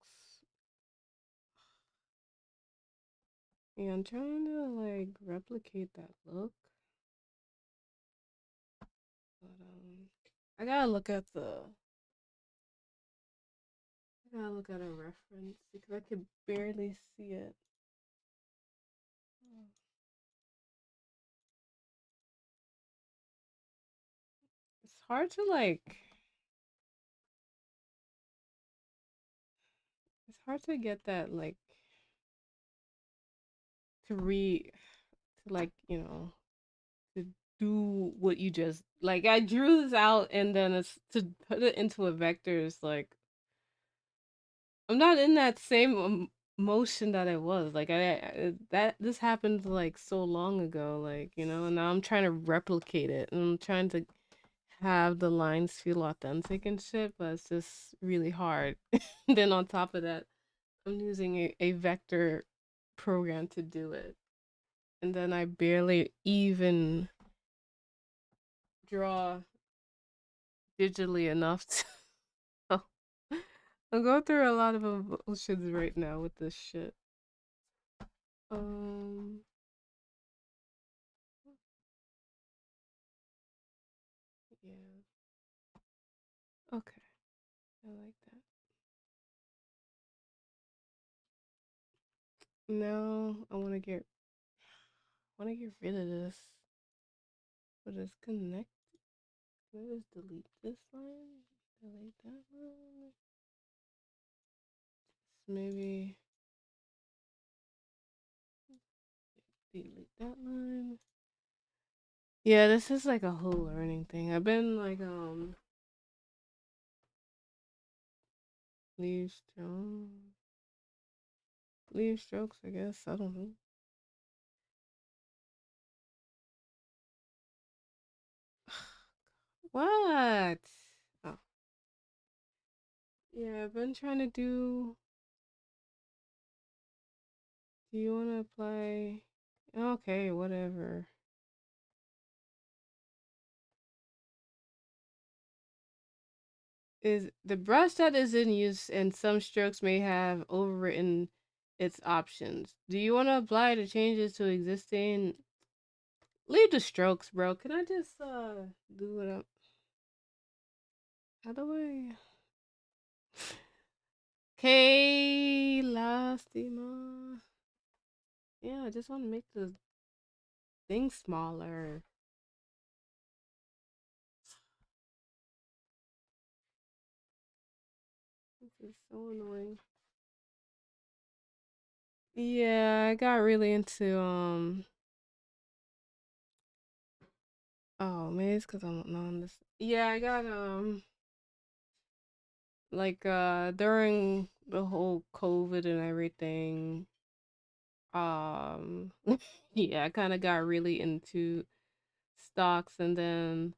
Yeah, I'm trying to like replicate that look, but I gotta look at the I gotta look at a reference because I could barely see it. It's hard to it's hard to get that like to re to like to do what you just like. I drew this out and then it's to put it into a vector is like I'm not in that same motion that I was like that this happened like so long ago, like and now I'm trying to replicate it and I'm trying to have the lines feel authentic and shit, but it's just really hard. Then on top of that, I'm using a vector program to do it. And then I barely even draw digitally enough to I'm going through a lot of emotions right now with this shit. Um yeah. Okay. I like that. Now I wanna get rid of this. But it's connect. Can I just delete this line? Delete that line? Maybe delete that line. Yeah, this is like a whole learning thing. I've been like leave strokes. Leave strokes, I guess. I don't know. What? Oh. Yeah, I've been trying to do you wanna apply okay, whatever. Is the brush that is in use and some strokes may have overwritten its options. Do you want to apply the changes to existing? Leave the strokes, bro. Can I just do what I'm? How do I? Okay, lastima. Yeah, I just want to make the thing smaller. This is so annoying. Yeah, I got really into oh maybe it's because I'm not on this. Yeah, I got like during the whole COVID and everything, um yeah, I kind of got really into stocks, and then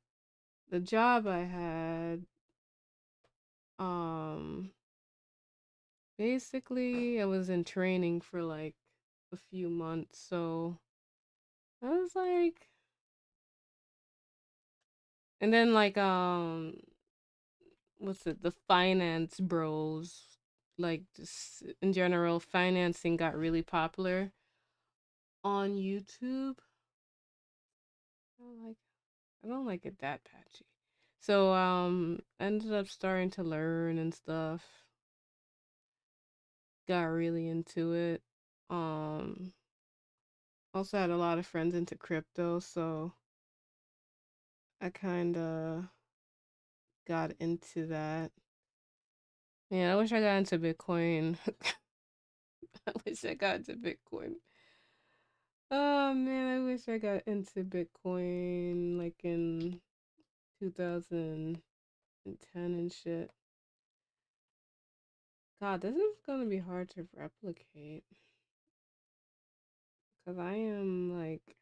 the job I had, um basically I was in training for like a few months, so I was like, and then like what's it, the finance bros, like just in general financing got really popular on YouTube. I like I don't like it that patchy. So I ended up starting to learn and stuff. Got really into it. Um Also had a lot of friends into crypto, so I kind of got into that. Yeah, I wish I got into Bitcoin. I wish I got into Bitcoin. Oh man, I wish I got into Bitcoin like in 2010 and shit. God, this is gonna be hard to replicate because I am like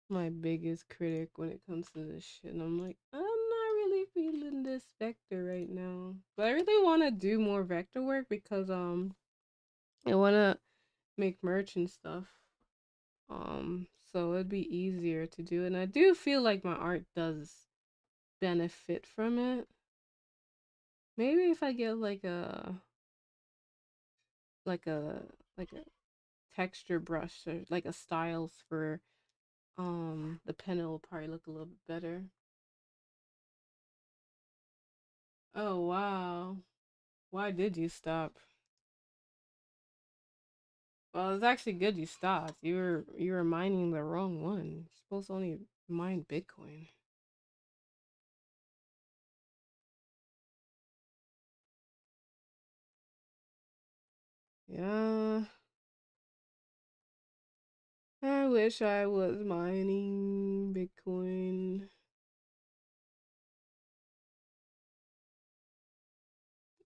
my biggest critic when it comes to this shit. And I'm like, I'm not really feeling this vector right now. But I really want to do more vector work because I want to make merch and stuff. So it'd be easier to do. And I do feel like my art does benefit from it. Maybe if I get like a like a texture brush or like a styles for the pen, it will probably look a little bit better. Oh wow. Why did you stop? Well, it's actually good you stopped. You were mining the wrong one. You're supposed to only mine Bitcoin. Yeah. I wish I was mining Bitcoin.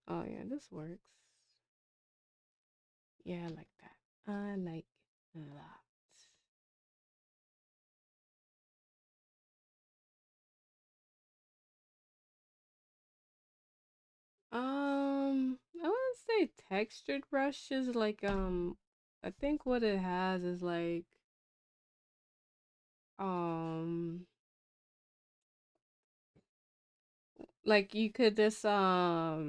Oh yeah, this works. Yeah, I like that. I like that. I wouldn't say textured brush is like I think what it has is um like you could just like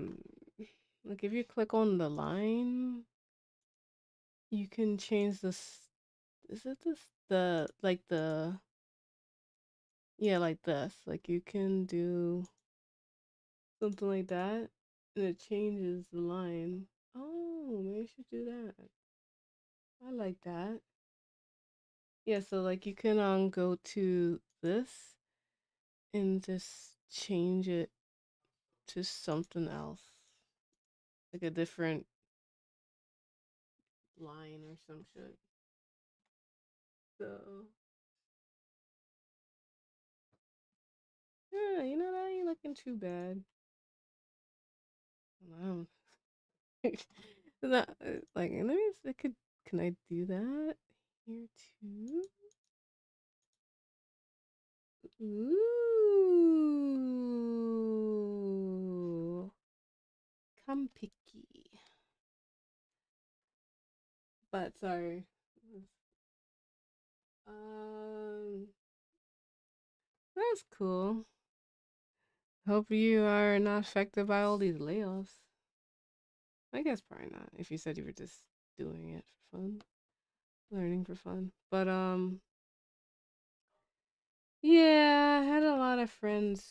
if you click on the line, you can change this. Is it this the like the yeah, like this. Like you can do something like that and it changes the line. Oh, maybe I should do that. I like that. Yeah, so like you can go to this and just change it to something else. Like a different line or some shit. So yeah, that ain't looking too bad. Wow. That like let me I could can I do that here too? Ooh. Come picky. But sorry. Um that's cool. Hope you are not affected by all these layoffs. I guess probably not. If you said you were just doing it for fun, learning for fun. But yeah, I had a lot of friends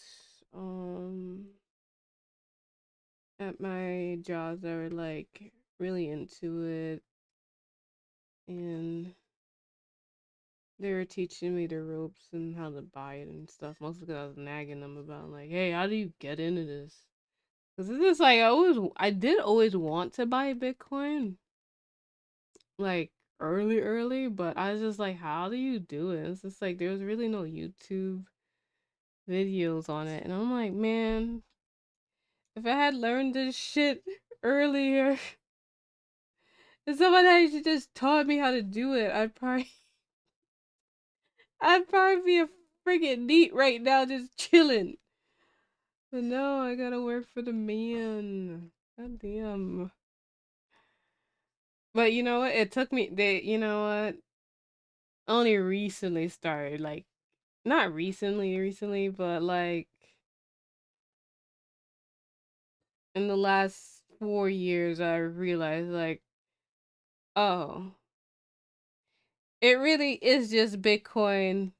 at my jobs that were like really into it. and they were teaching me the ropes and how to buy it and stuff. Mostly because I was nagging them about like, hey, how do you get into this? Because it's just like I did always want to buy Bitcoin, like early, but I was just like, how do you do it? It's just like there was really no YouTube videos on it, and I'm like, man, if I had learned this shit earlier, if somebody had just taught me how to do it, I'd probably be a freaking neat right now, just chilling. But no, I gotta work for the man. God damn. But you know what? It took me. You know what? Only recently started, like, not recently, but like in the last 4 years, I realized, like, oh, it really is just Bitcoin,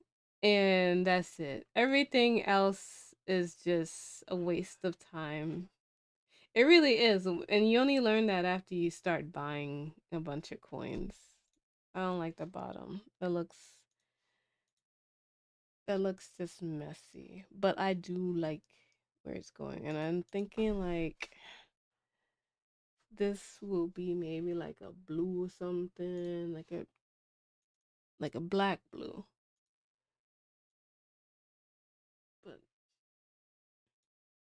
and that's it. Everything else is just a waste of time. It really is, and you only learn that after you start buying a bunch of coins. I don't like the bottom. It looks just messy, but I do like where it's going, and I'm thinking like this will be maybe like a blue or something, like a black blue, but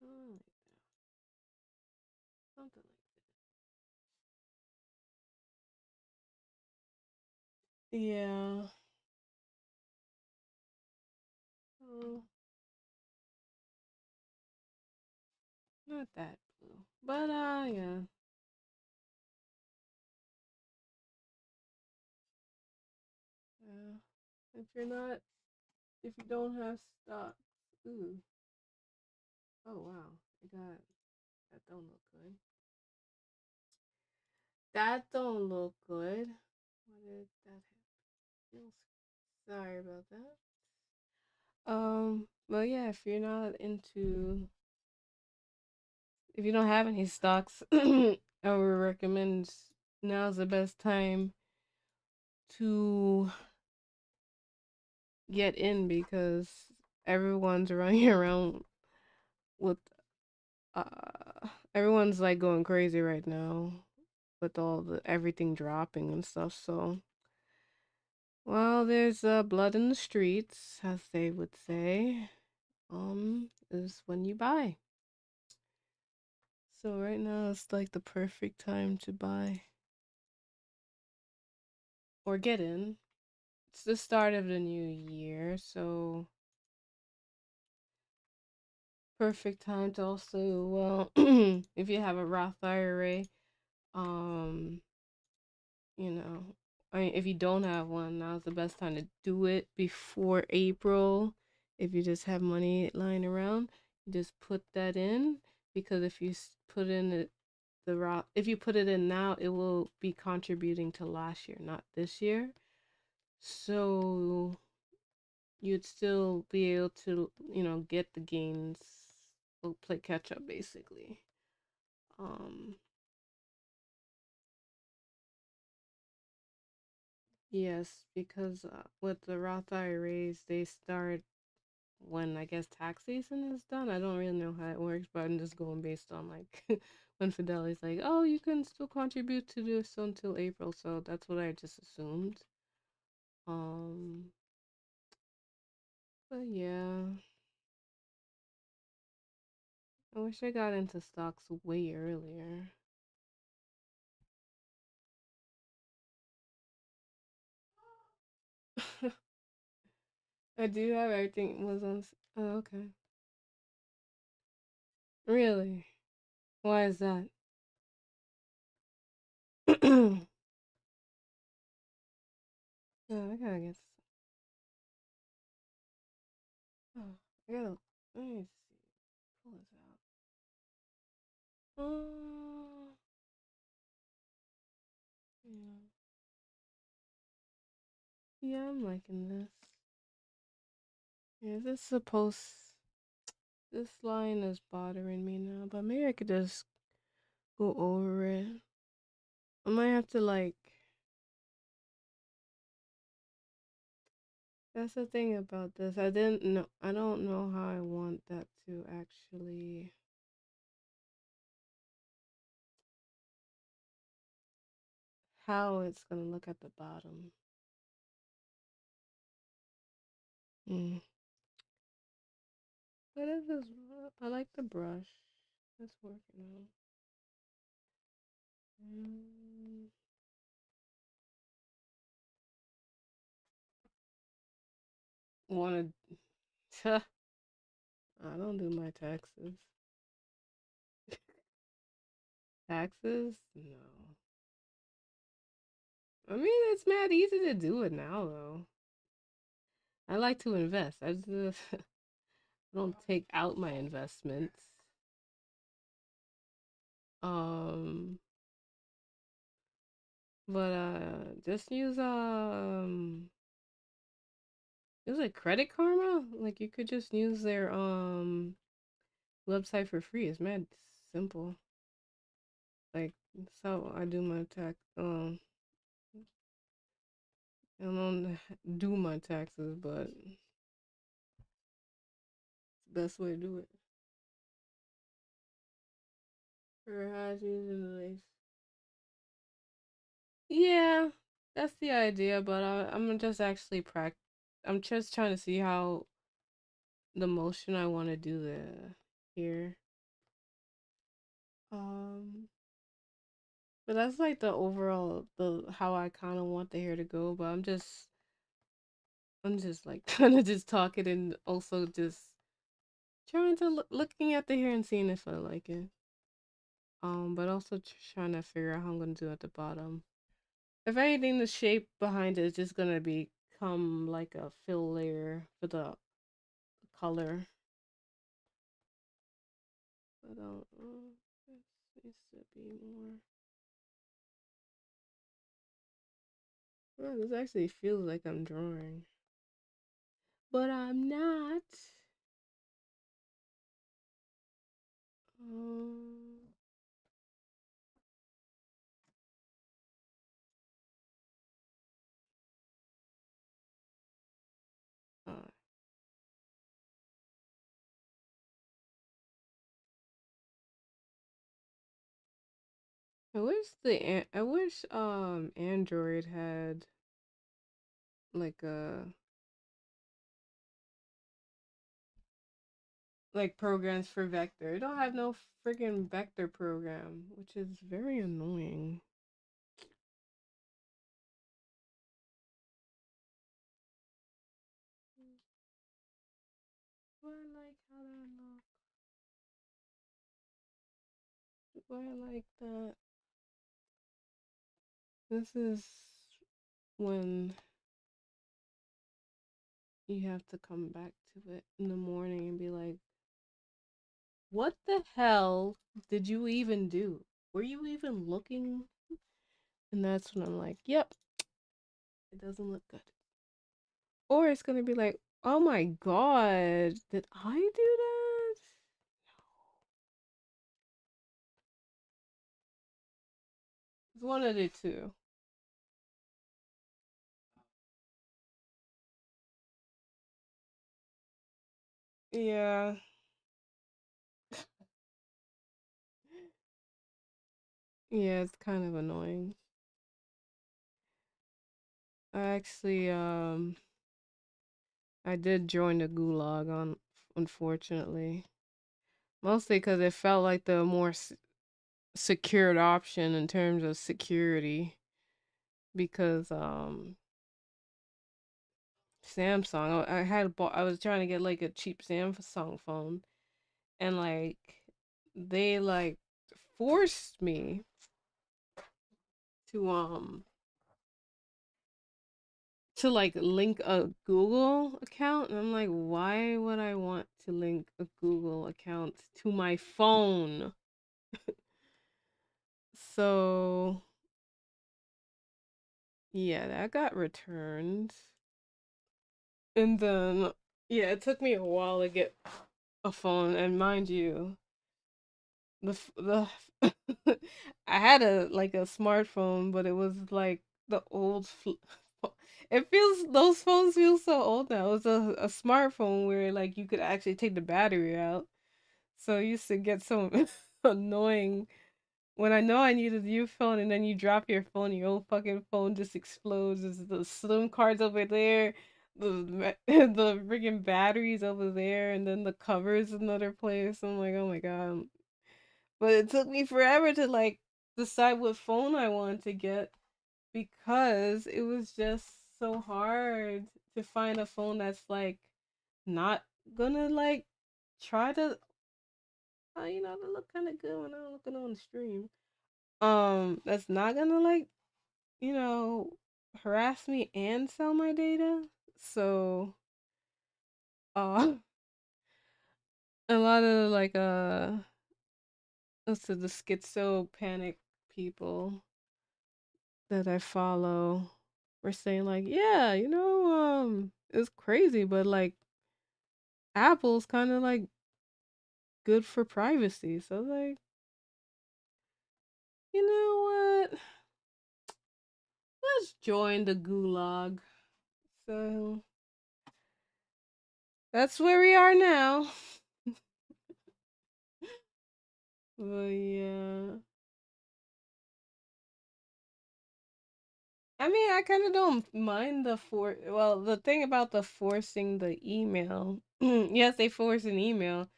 like something like that. Yeah. Oh, not that blue, but yeah. Yeah. If you're not, if you don't have stocks, ooh. Oh wow, I got that. Don't look good. That don't look good. What did that happen? Sorry about that. Well, yeah, if you don't have any stocks, I would recommend now's the best time to get in because everyone's running around with everyone's like going crazy right now with all the everything dropping and stuff. So, well, there's blood in the streets, as they would say. Is when you buy. So right now it's like the perfect time to buy or get in. It's the start of the new year, so perfect time to also, well, if you have a Roth IRA, um, you know, I mean, if you don't have one, now's the best time to do it before April. If you just have money lying around, you just put that in because if you put in the Roth, if you put it in now, it will be contributing to last year, not this year. So you'd still be able to, get the gains or play catch up basically. Um, yes, because with the Roth IRAs, they start when I guess tax season is done. I don't really know how it works, but I'm just going based on like when Fidelity's like, oh, you can still contribute to this until April, so that's what I just assumed. Um, but yeah, I wish I got into stocks way earlier. I do have everything was on. Oh, okay. Really? Why is that? Oh, I gotta get. Oh, I gotta. Let me see. Pull this out. Oh, yeah. Yeah, I'm liking this. Yeah, this supposed. This line is bothering me now, but maybe I could just go over it. I might have to like That's the thing about this. I don't know how I want that to actually. How it's gonna look at the bottom. Mm. But it is. I like the brush. It's working out. Mm. Wanna? I don't do my taxes. Taxes? No. I mean, it's mad easy to do it now, though. I like to invest. I just don't take out my investments. Um, but just use like Credit Karma. Like you could just use their website for free. It's mad simple. Like that's how I do my tax. I don't do my taxes, but it's the best way to do it. For high season. Yeah, that's the idea, but I'm just actually I'm just trying to see how the motion I want to do the here. Um, but that's like the overall the how I kind of want the hair to go. But I'm just like kind of just talking and also just trying to looking at the hair and seeing if I like it. But also trying to figure out how I'm gonna do at the bottom. If anything, the shape behind it is just gonna become like a fill layer for the color. But this needs to be more. Well, this actually feels like I'm drawing, but I'm not. Um, uh, I wish Android had like a like programs for vector. It don't have no freaking vector program, which is very annoying. Do I like how that look? Do I like that? This is when you have to come back to it in the morning and be like, what the hell did you even do? Were you even looking? And that's when I'm like, yep, it doesn't look good. Or it's gonna be like, oh my god, did I do that? It's one of the two. Yeah. Yeah, it's kind of annoying. I did join the gulag on unfortunately. Mostly because it felt like the more secured option in terms of security. Because Samsung, I was trying to get like a cheap Samsung phone, and like they like forced me to like link a Google account, and I'm like, why would I want to link a Google account to my phone? So yeah, that got returned. And then yeah, it took me a while to get a phone, and mind you, the I had a like a smartphone, but it was like the old It feels those phones feel so old now. It's a smartphone where like you could actually take the battery out. So I used to get so annoying when I know I need a new phone and then you drop your phone, your old fucking phone just explodes. There's the SIM cards over there, the freaking batteries over there, and then the covers another place. I'm like, oh my god. But it took me forever to like decide what phone I wanted to get because it was just so hard to find a phone that's like not gonna like try to they look kind of good when I'm looking on the stream. That's not gonna like you know harass me and sell my data. So uh a lot of like let's say the schizo panic people that I follow were saying like, yeah, it's crazy, but like Apple's kind of like good for privacy. So like, you know what? Let's join the gulag. So that's where we are now. But yeah. I mean, I kind of don't mind well, the thing about the forcing the email. Yes, they force an email,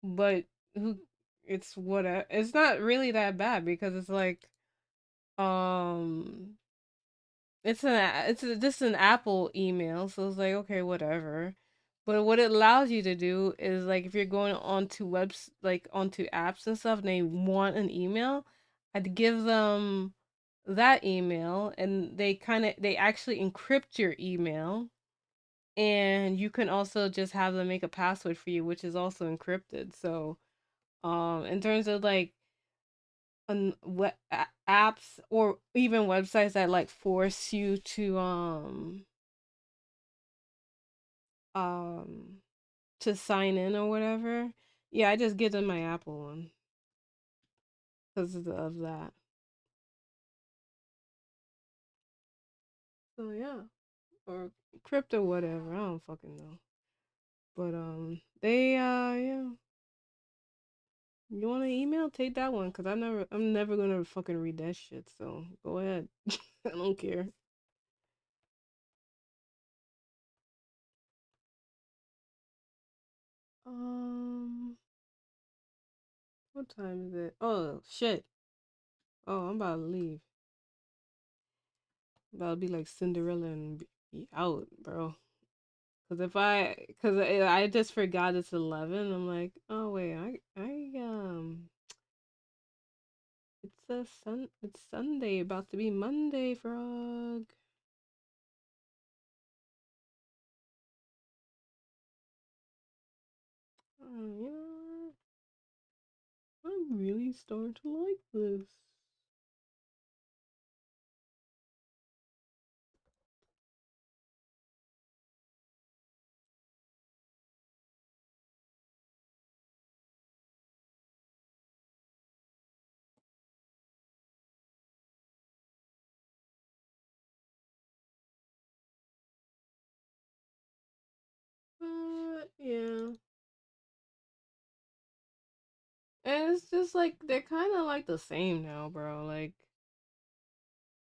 but who it's whatever. It's not really that bad because it's like um just an Apple email, so it's like okay, whatever. But what it allows you to do is like if you're going onto onto apps and stuff, and they want an email, I'd give them that email, and they actually encrypt your email, and you can also just have them make a password for you, which is also encrypted. So, in terms of like apps or even websites that like force you um to sign in or whatever. Yeah, I just give them my Apple one because of that. So yeah, or crypto whatever. I don't fucking know. But they yeah. You want an email? Take that one, cause I'm never gonna fucking read that shit. So go ahead. I don't care. Um, what time is it? Oh shit. Oh, I'm about to leave. I'm about to be like Cinderella and be out, bro. Cause I just forgot it's 11. I'm like, oh wait, it's Sunday, about to be Monday, frog. You know what? I'm really starting to like this. Yeah. And it's just like they're kind of like the same now, bro. Like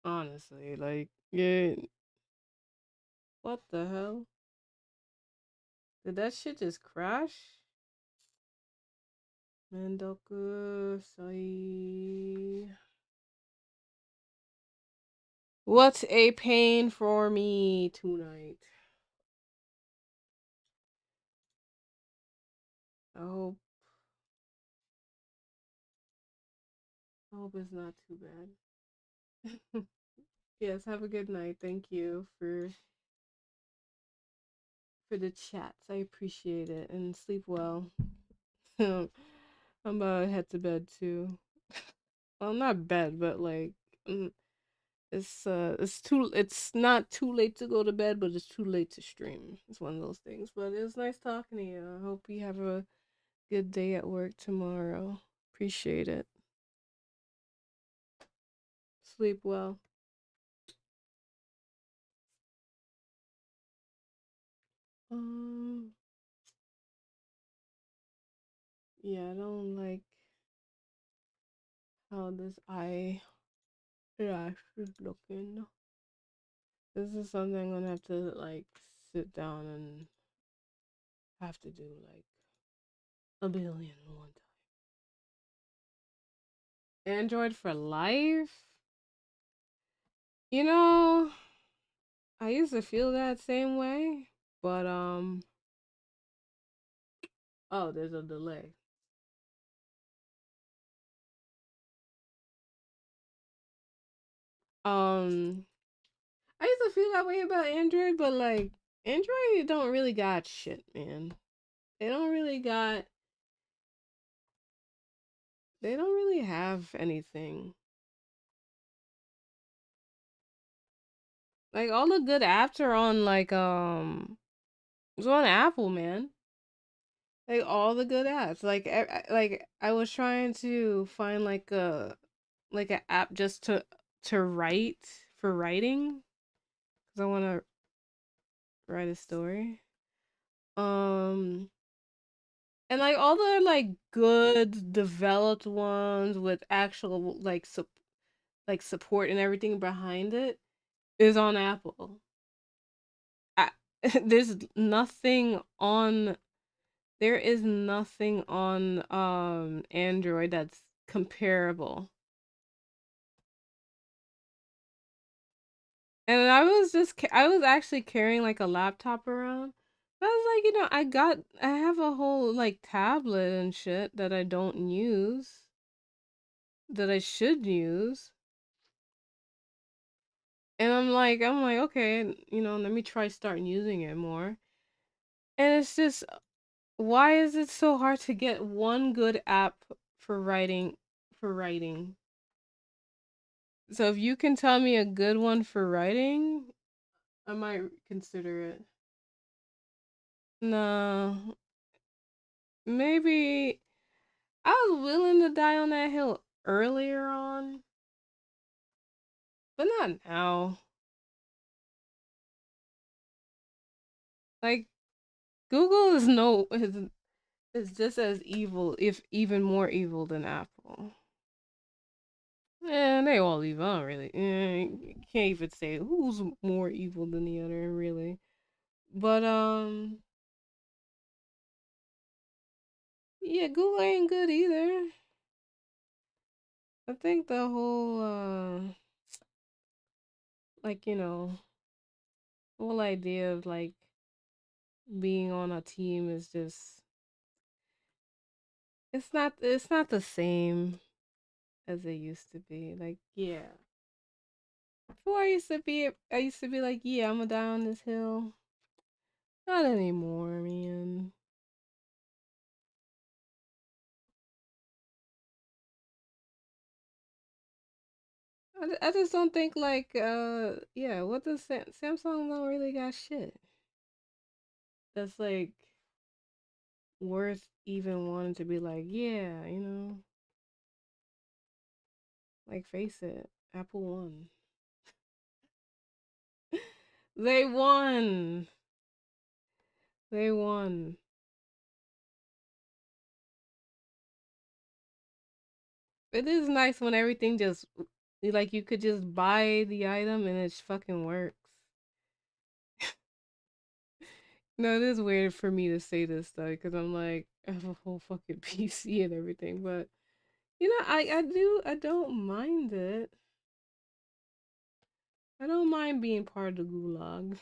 honestly, like yeah. What the hell? Did that shit just crash? Mendoku Sai. What a pain for me tonight. I hope I hope it's not too bad. Yes, have a good night. Thank you for the chats. I appreciate it and sleep well. I'm about to head to bed too. Well, not bed, but like it's not too late to go to bed, but it's too late to stream. It's one of those things. But it was nice talking to you. I hope you have a good day at work tomorrow. Appreciate it. Sleep well. Um, yeah, I don't like how this eye lash is looking. This is something I'm gonna have to like sit down and have to do like a billion and one time. Android for life? You know, I used to feel that same way, but oh, there's a delay. Um, I used to feel that way about Android, but like Android don't really got shit, man. They don't really got. They don't really have anything. Like all the good apps are on like it's on Apple, man. Like all the good apps. Like I was trying to find like an app just to write for writing because I want to write a story. Um and like all the like good developed ones with actual like support and everything behind it is on Apple. I, there's nothing on there is nothing on Android that's comparable. And I was actually carrying like a laptop around. I was like, I have a whole like tablet and shit that I don't use that I should use. And I'm like, okay, let me try starting using it more. And it's just why is it so hard to get one good app for writing? So if you can tell me a good one for writing, I might consider it. No, maybe I was willing to die on that hill earlier on, but not now. Like Google is no is just as evil, if even more evil than Apple. They all evil. I don't really. You can't even say who's more evil than the other, really. But yeah, Google ain't good either. I think the whole like whole idea of like being on a team is just it's not the same as it used to be. Like, yeah. Before I used to be like, yeah, I'm gonna die on this hill. Not anymore, man. I just don't think like yeah, what does Samsung don't really got shit that's like worth even wanting to be like, yeah, like face it, Apple won. They won. They won. It is nice when everything just like you could just buy the item and it fucking works. No, it is weird for me to say this though, because I'm like I have a whole fucking PC and everything, but I don't mind it. I don't mind being part of the gulag.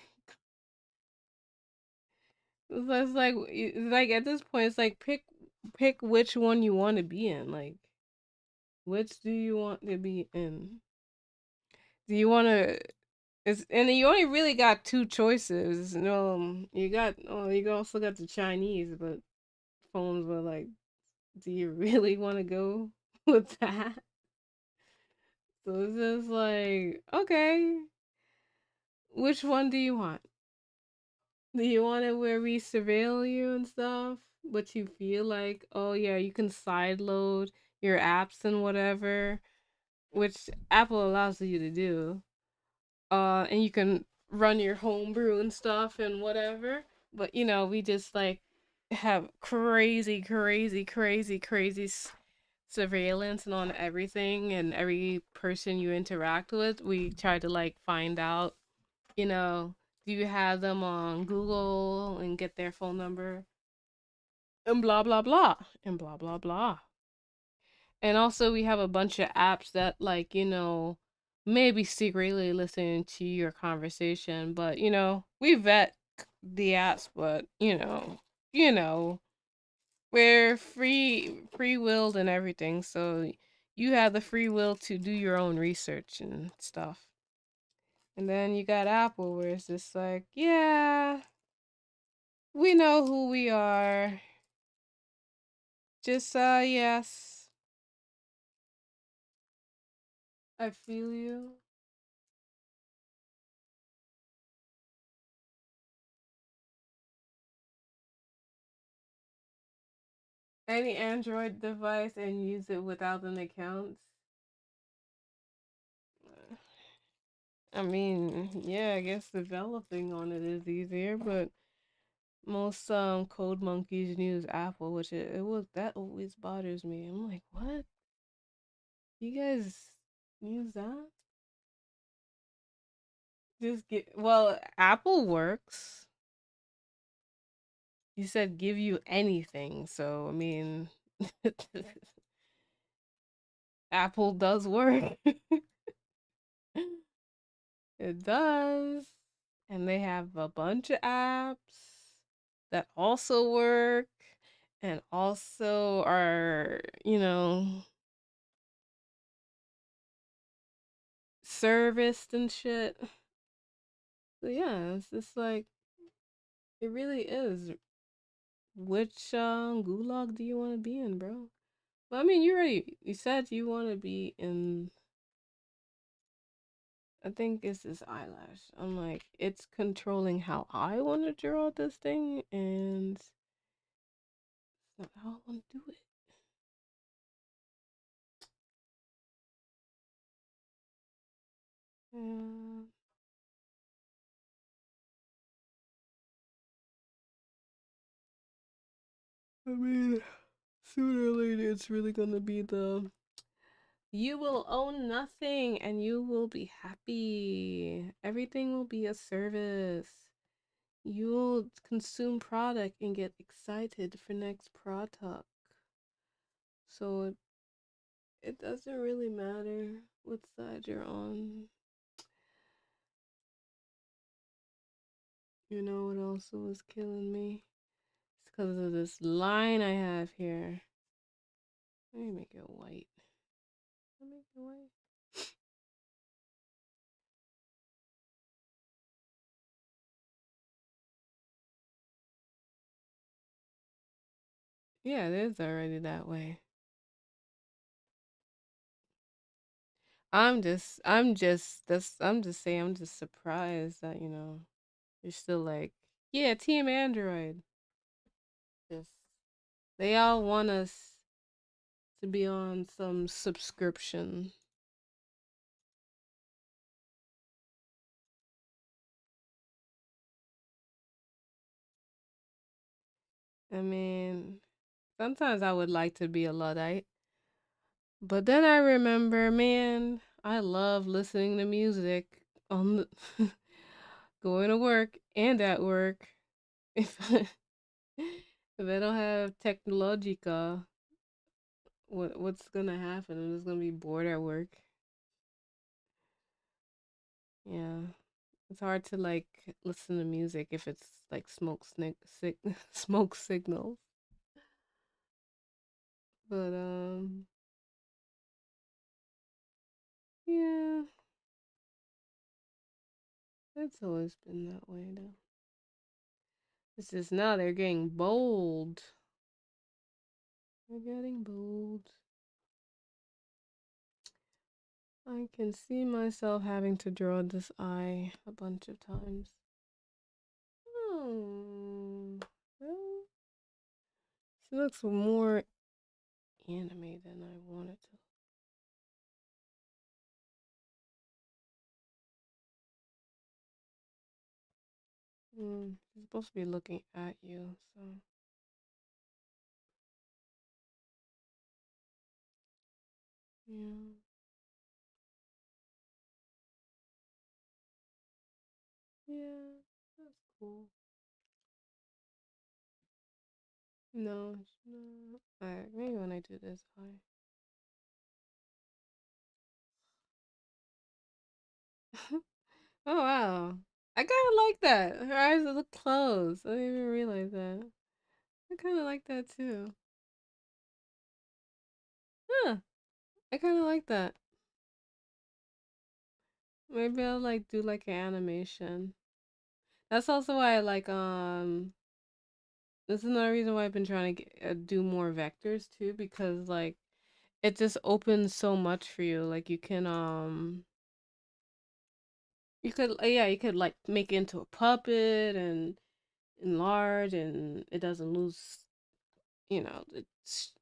It's like at this point, it's like pick which one you want to be in. Like, which do you want to be in? Do you want to? And you only really got two choices. You also got the Chinese, but phones were like, do you really want to go with that? So it's just like, okay, which one do you want? Do you want it where we surveil you and stuff, but you feel like, oh yeah, you can sideload your apps and whatever, which Apple allows you to do. And you can run your homebrew and stuff and whatever. But you know, we just like have crazy, crazy, crazy, crazy surveillance on everything and every person you interact with. We try to like find out, you know, do you have them on Google and get their phone number and blah blah blah and blah blah blah. And also we have a bunch of apps that like, you know, maybe secretly listening to your conversation, but you know, we vet the apps, but you know, we're free willed and everything, so you have the free will to do your own research and stuff. And then you got Apple where it's just like, yeah, we know who we are. Just yes. I feel you. Any Android device and use it without an account. I mean, yeah, I guess developing on it is easier, but most code monkeys use Apple, which it was that always bothers me. I'm like, what? You guys use that? Just get well, Apple works. You said give you anything, so I mean, Apple does work. It does. And they have a bunch of apps that also work and also are, you know, serviced and shit. So yeah, it's just like it really is. Which gulag do you want to be in, bro? Well, I mean, you said you want to be in. I think it's this eyelash. I'm like, it's controlling how I want to draw this thing, and it's not how I want to do it. Yeah. I mean, sooner or later, it's really gonna be the you will own nothing and you will be happy. Everything will be a service. You will consume product and get excited for next product. So it doesn't really matter what side you're on. You know what also was killing me? It's because of this line I have here. Let me make it white. Let me make it white. Yeah, it is already that way. I'm just saying, I'm just surprised that, you know, you're still like, yeah, Team Android. Just, they all want us to be on some subscription. I mean, sometimes I would like to be a Luddite, but then I remember, man, I love listening to music on the going to work and at work. If if I don't have Technologica, what's gonna happen? I'm just gonna be bored at work. Yeah, it's hard to like listen to music if it's like smoke signals. But yeah, it's always been that way though. It's just now they're getting bold. They're getting bold. I can see myself having to draw this eye a bunch of times. Oh, well, this looks more anime than I wanted to. It's supposed to be looking at you, so. Yeah. Yeah, that's cool. No, it's not. Alright, maybe when I do this high. Oh wow. I kinda like that. Her eyes look closed. I didn't even realize that. I kinda like that too. Huh. I kinda like that. Maybe I'll like do like an animation. That's also why I like this is another reason why I've been trying to do more vectors too, because like it just opens so much for you. Like you could yeah, you could like make it into a puppet and enlarge, and it doesn't lose, it's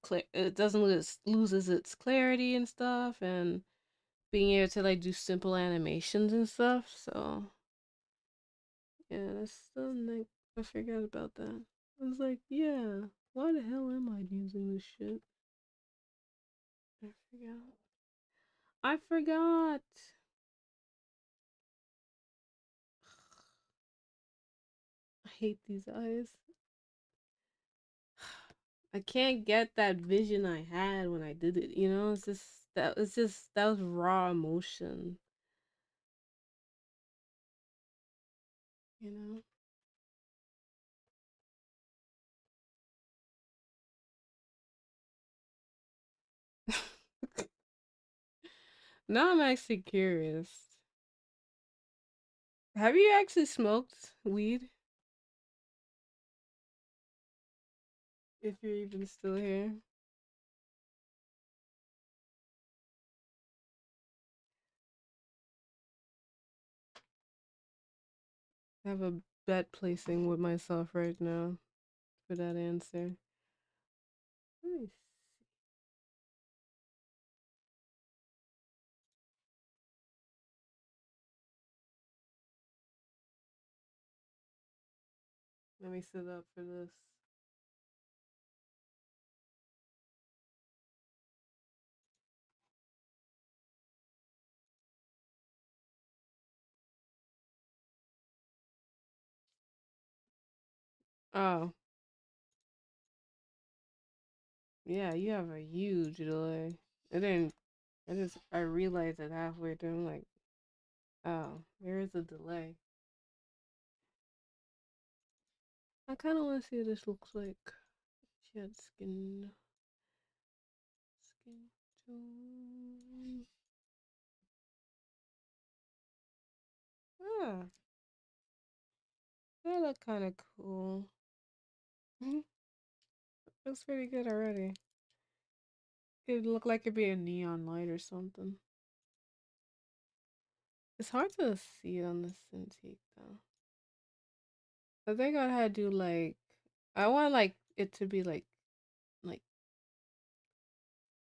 clear, it doesn't loses its clarity and stuff, and being able to like do simple animations and stuff. So yeah, that's something like I forgot about that. I was like, yeah, why the hell am I using this shit? I forgot. I forgot. I hate these eyes. I can't get that vision I had when I did it. That was raw emotion. You know. Now I'm actually curious. Have you actually smoked weed? If you're even still here. I have a bet placing with myself right now for that answer. Let me see. Let me sit up for this. Oh, yeah, you have a huge delay. It didn't. I realized it halfway through. I'm like, oh, there is a delay. I kind of want to see what this looks like. She had skin tone. Ah, that look kind of cool. Looks pretty good already. It look like it'd be a neon light or something. It's hard to see it on the Cintiq though. I think I had to do like, I want like it to be like I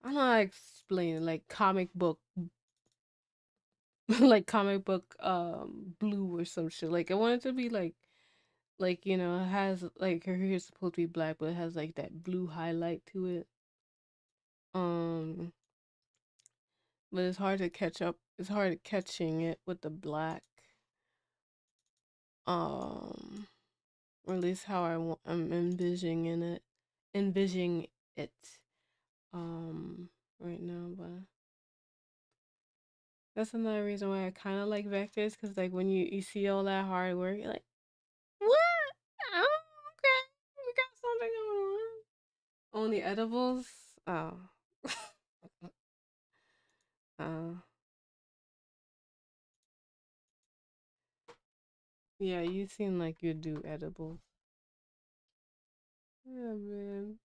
don't know how to explain it, like comic book, like comic book blue or some shit. Like I want it to be like it has like her hair is supposed to be black, but it has like that blue highlight to it. Um, but it's hard to catch up. It's hard catching it with the black. Um, or at least how I'm envisioning it right now. But that's another reason why I kind of like vectors, because like when you see all that hard work, you're like, what? Oh, okay, we got something going on. Only edibles? Oh. Oh. Yeah, you seem like you do edibles. Yeah, man.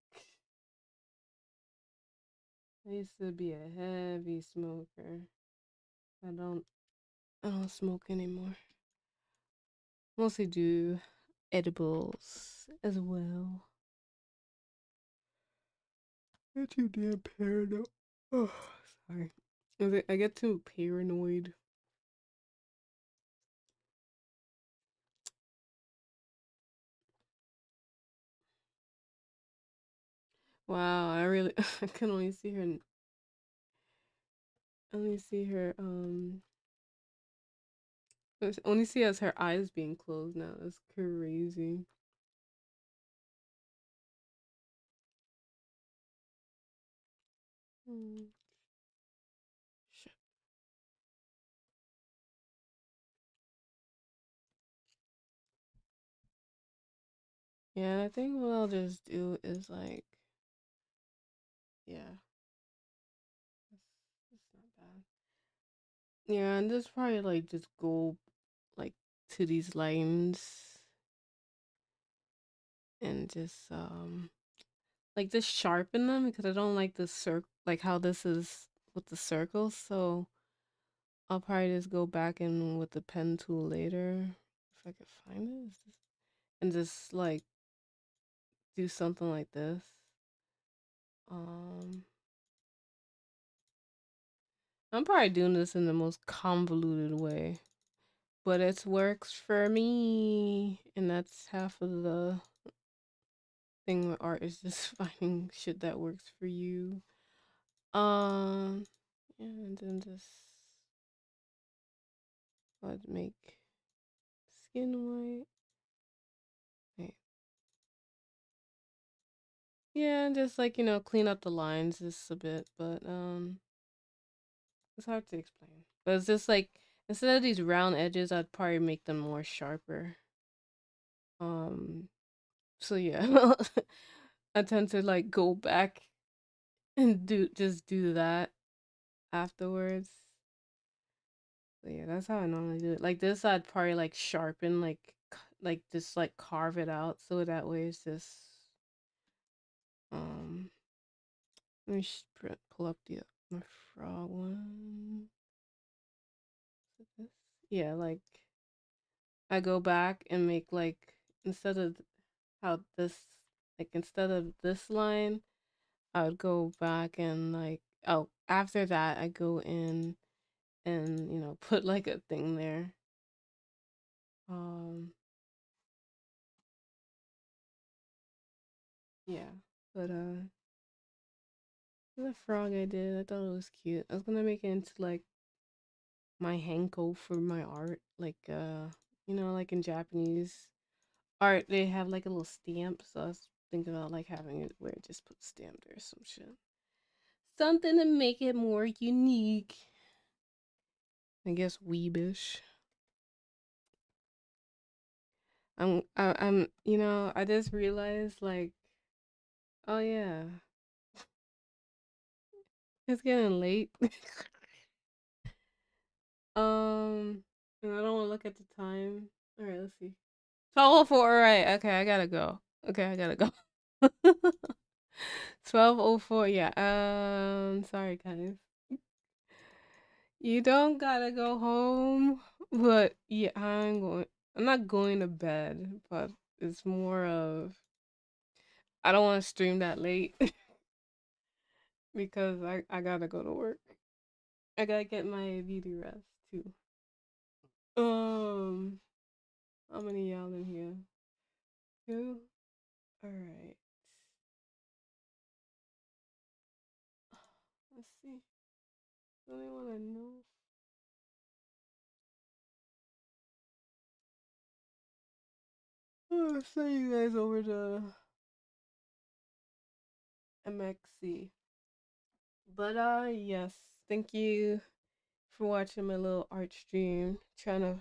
I used to be a heavy smoker. I don't I don't smoke anymore. Mostly do edibles as well. I get too damn paranoid. Oh, sorry. I get too paranoid. Wow, I really I can only see her. Only see her. Only see as her eyes being closed now. That's crazy. Mm, shit. Yeah, I think what I'll just do is like, yeah, that's not bad. Yeah, and just probably like just go like to these lines and just like just sharpen them because I don't like the circle like how this is with the circles. So I'll probably just go back in with the pen tool later if I could find it. And just like do something like this. Um, I'm probably doing this in the most convoluted way, but it works for me, and that's half of the thing with art is just finding shit that works for you. Um, yeah, and then just let's make skin white. Wait. Yeah, and just like clean up the lines just a bit, but it's hard to explain. But it's just like instead of these round edges, I'd probably make them more sharper. Um, so yeah, I tend to like go back and do that afterwards. So yeah, that's how I normally do it. Like this, I'd probably like sharpen, like just like carve it out, so that way it's just um. Let me pull up the my frog one. Yeah, like I go back and make like instead of how this instead of this line, I would go back and like after that I go in and put like a thing there. Um yeah. But the frog I did, I thought it was cute. I was gonna make it into like my hanko for my art. Like like in Japanese art they have like a little stamp, so I was thinking about like having it where it just put stamp there or some shit. Something to make it more unique. I guess weebish. I'm I just realized like oh yeah, it's getting late. And I don't want to look at the time. All right, let's see. 12:04. All right. Okay, I gotta go. Okay, I gotta go. 12:04. Yeah. Sorry guys. You don't gotta go home, but yeah, I'm going. I'm not going to bed, but it's more of I don't want to stream that late because I gotta go to work. I gotta get my beauty rest too. Um, how many y'all in here? Two. All right. Let's see. Does anyone know? I'll send you guys over to MXC. But yes, thank you for watching my little art stream. Trying to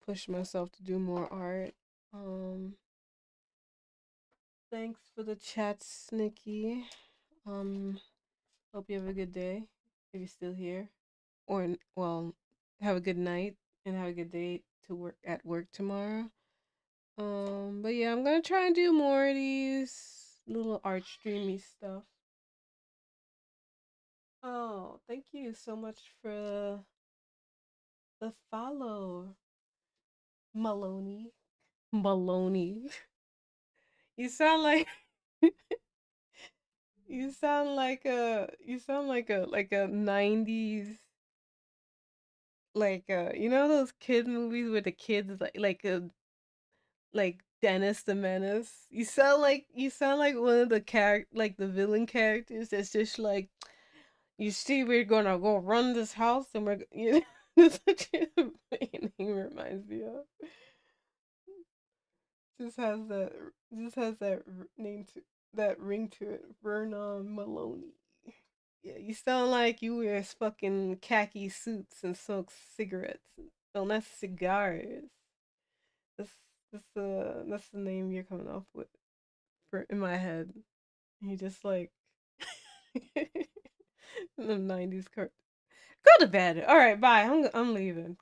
push myself to do more art. Um, thanks for the chats, Nikki. Um, hope you have a good day if you're still here, or well, have a good night and have a good day to work at work tomorrow. But yeah, I'm gonna try and do more of these little art streamy stuff. Oh, thank you so much for the follow, Maloney. Maloney. You sound like you sound like a 90s like those kid movies where the kids like Dennis the Menace. You sound like one of the like the villain characters that's just like, you see, we're gonna go run this house and we're you know, that's what your name reminds me of. Just has that name to that ring to it. Vernon Maloney. Yeah, you sound like you wear fucking khaki suits and smoke cigarettes. Don't that's cigars. That's that's the name you're coming up with for in my head. You just like the '90s cart. Go to bed. All right, bye. I'm leaving.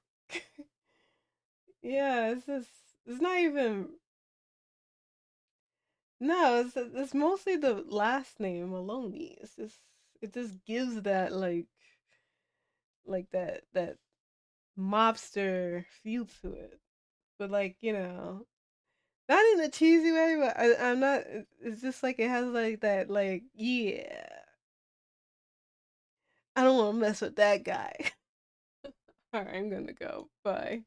Yeah, it's just it's not even. No, it's mostly the last name Maloney. It's just it just gives that like that mobster feel to it. But like, not in a cheesy way, but I'm not it's just like it has like that like, yeah. I don't want to mess with that guy. All right, I'm going to go. Bye.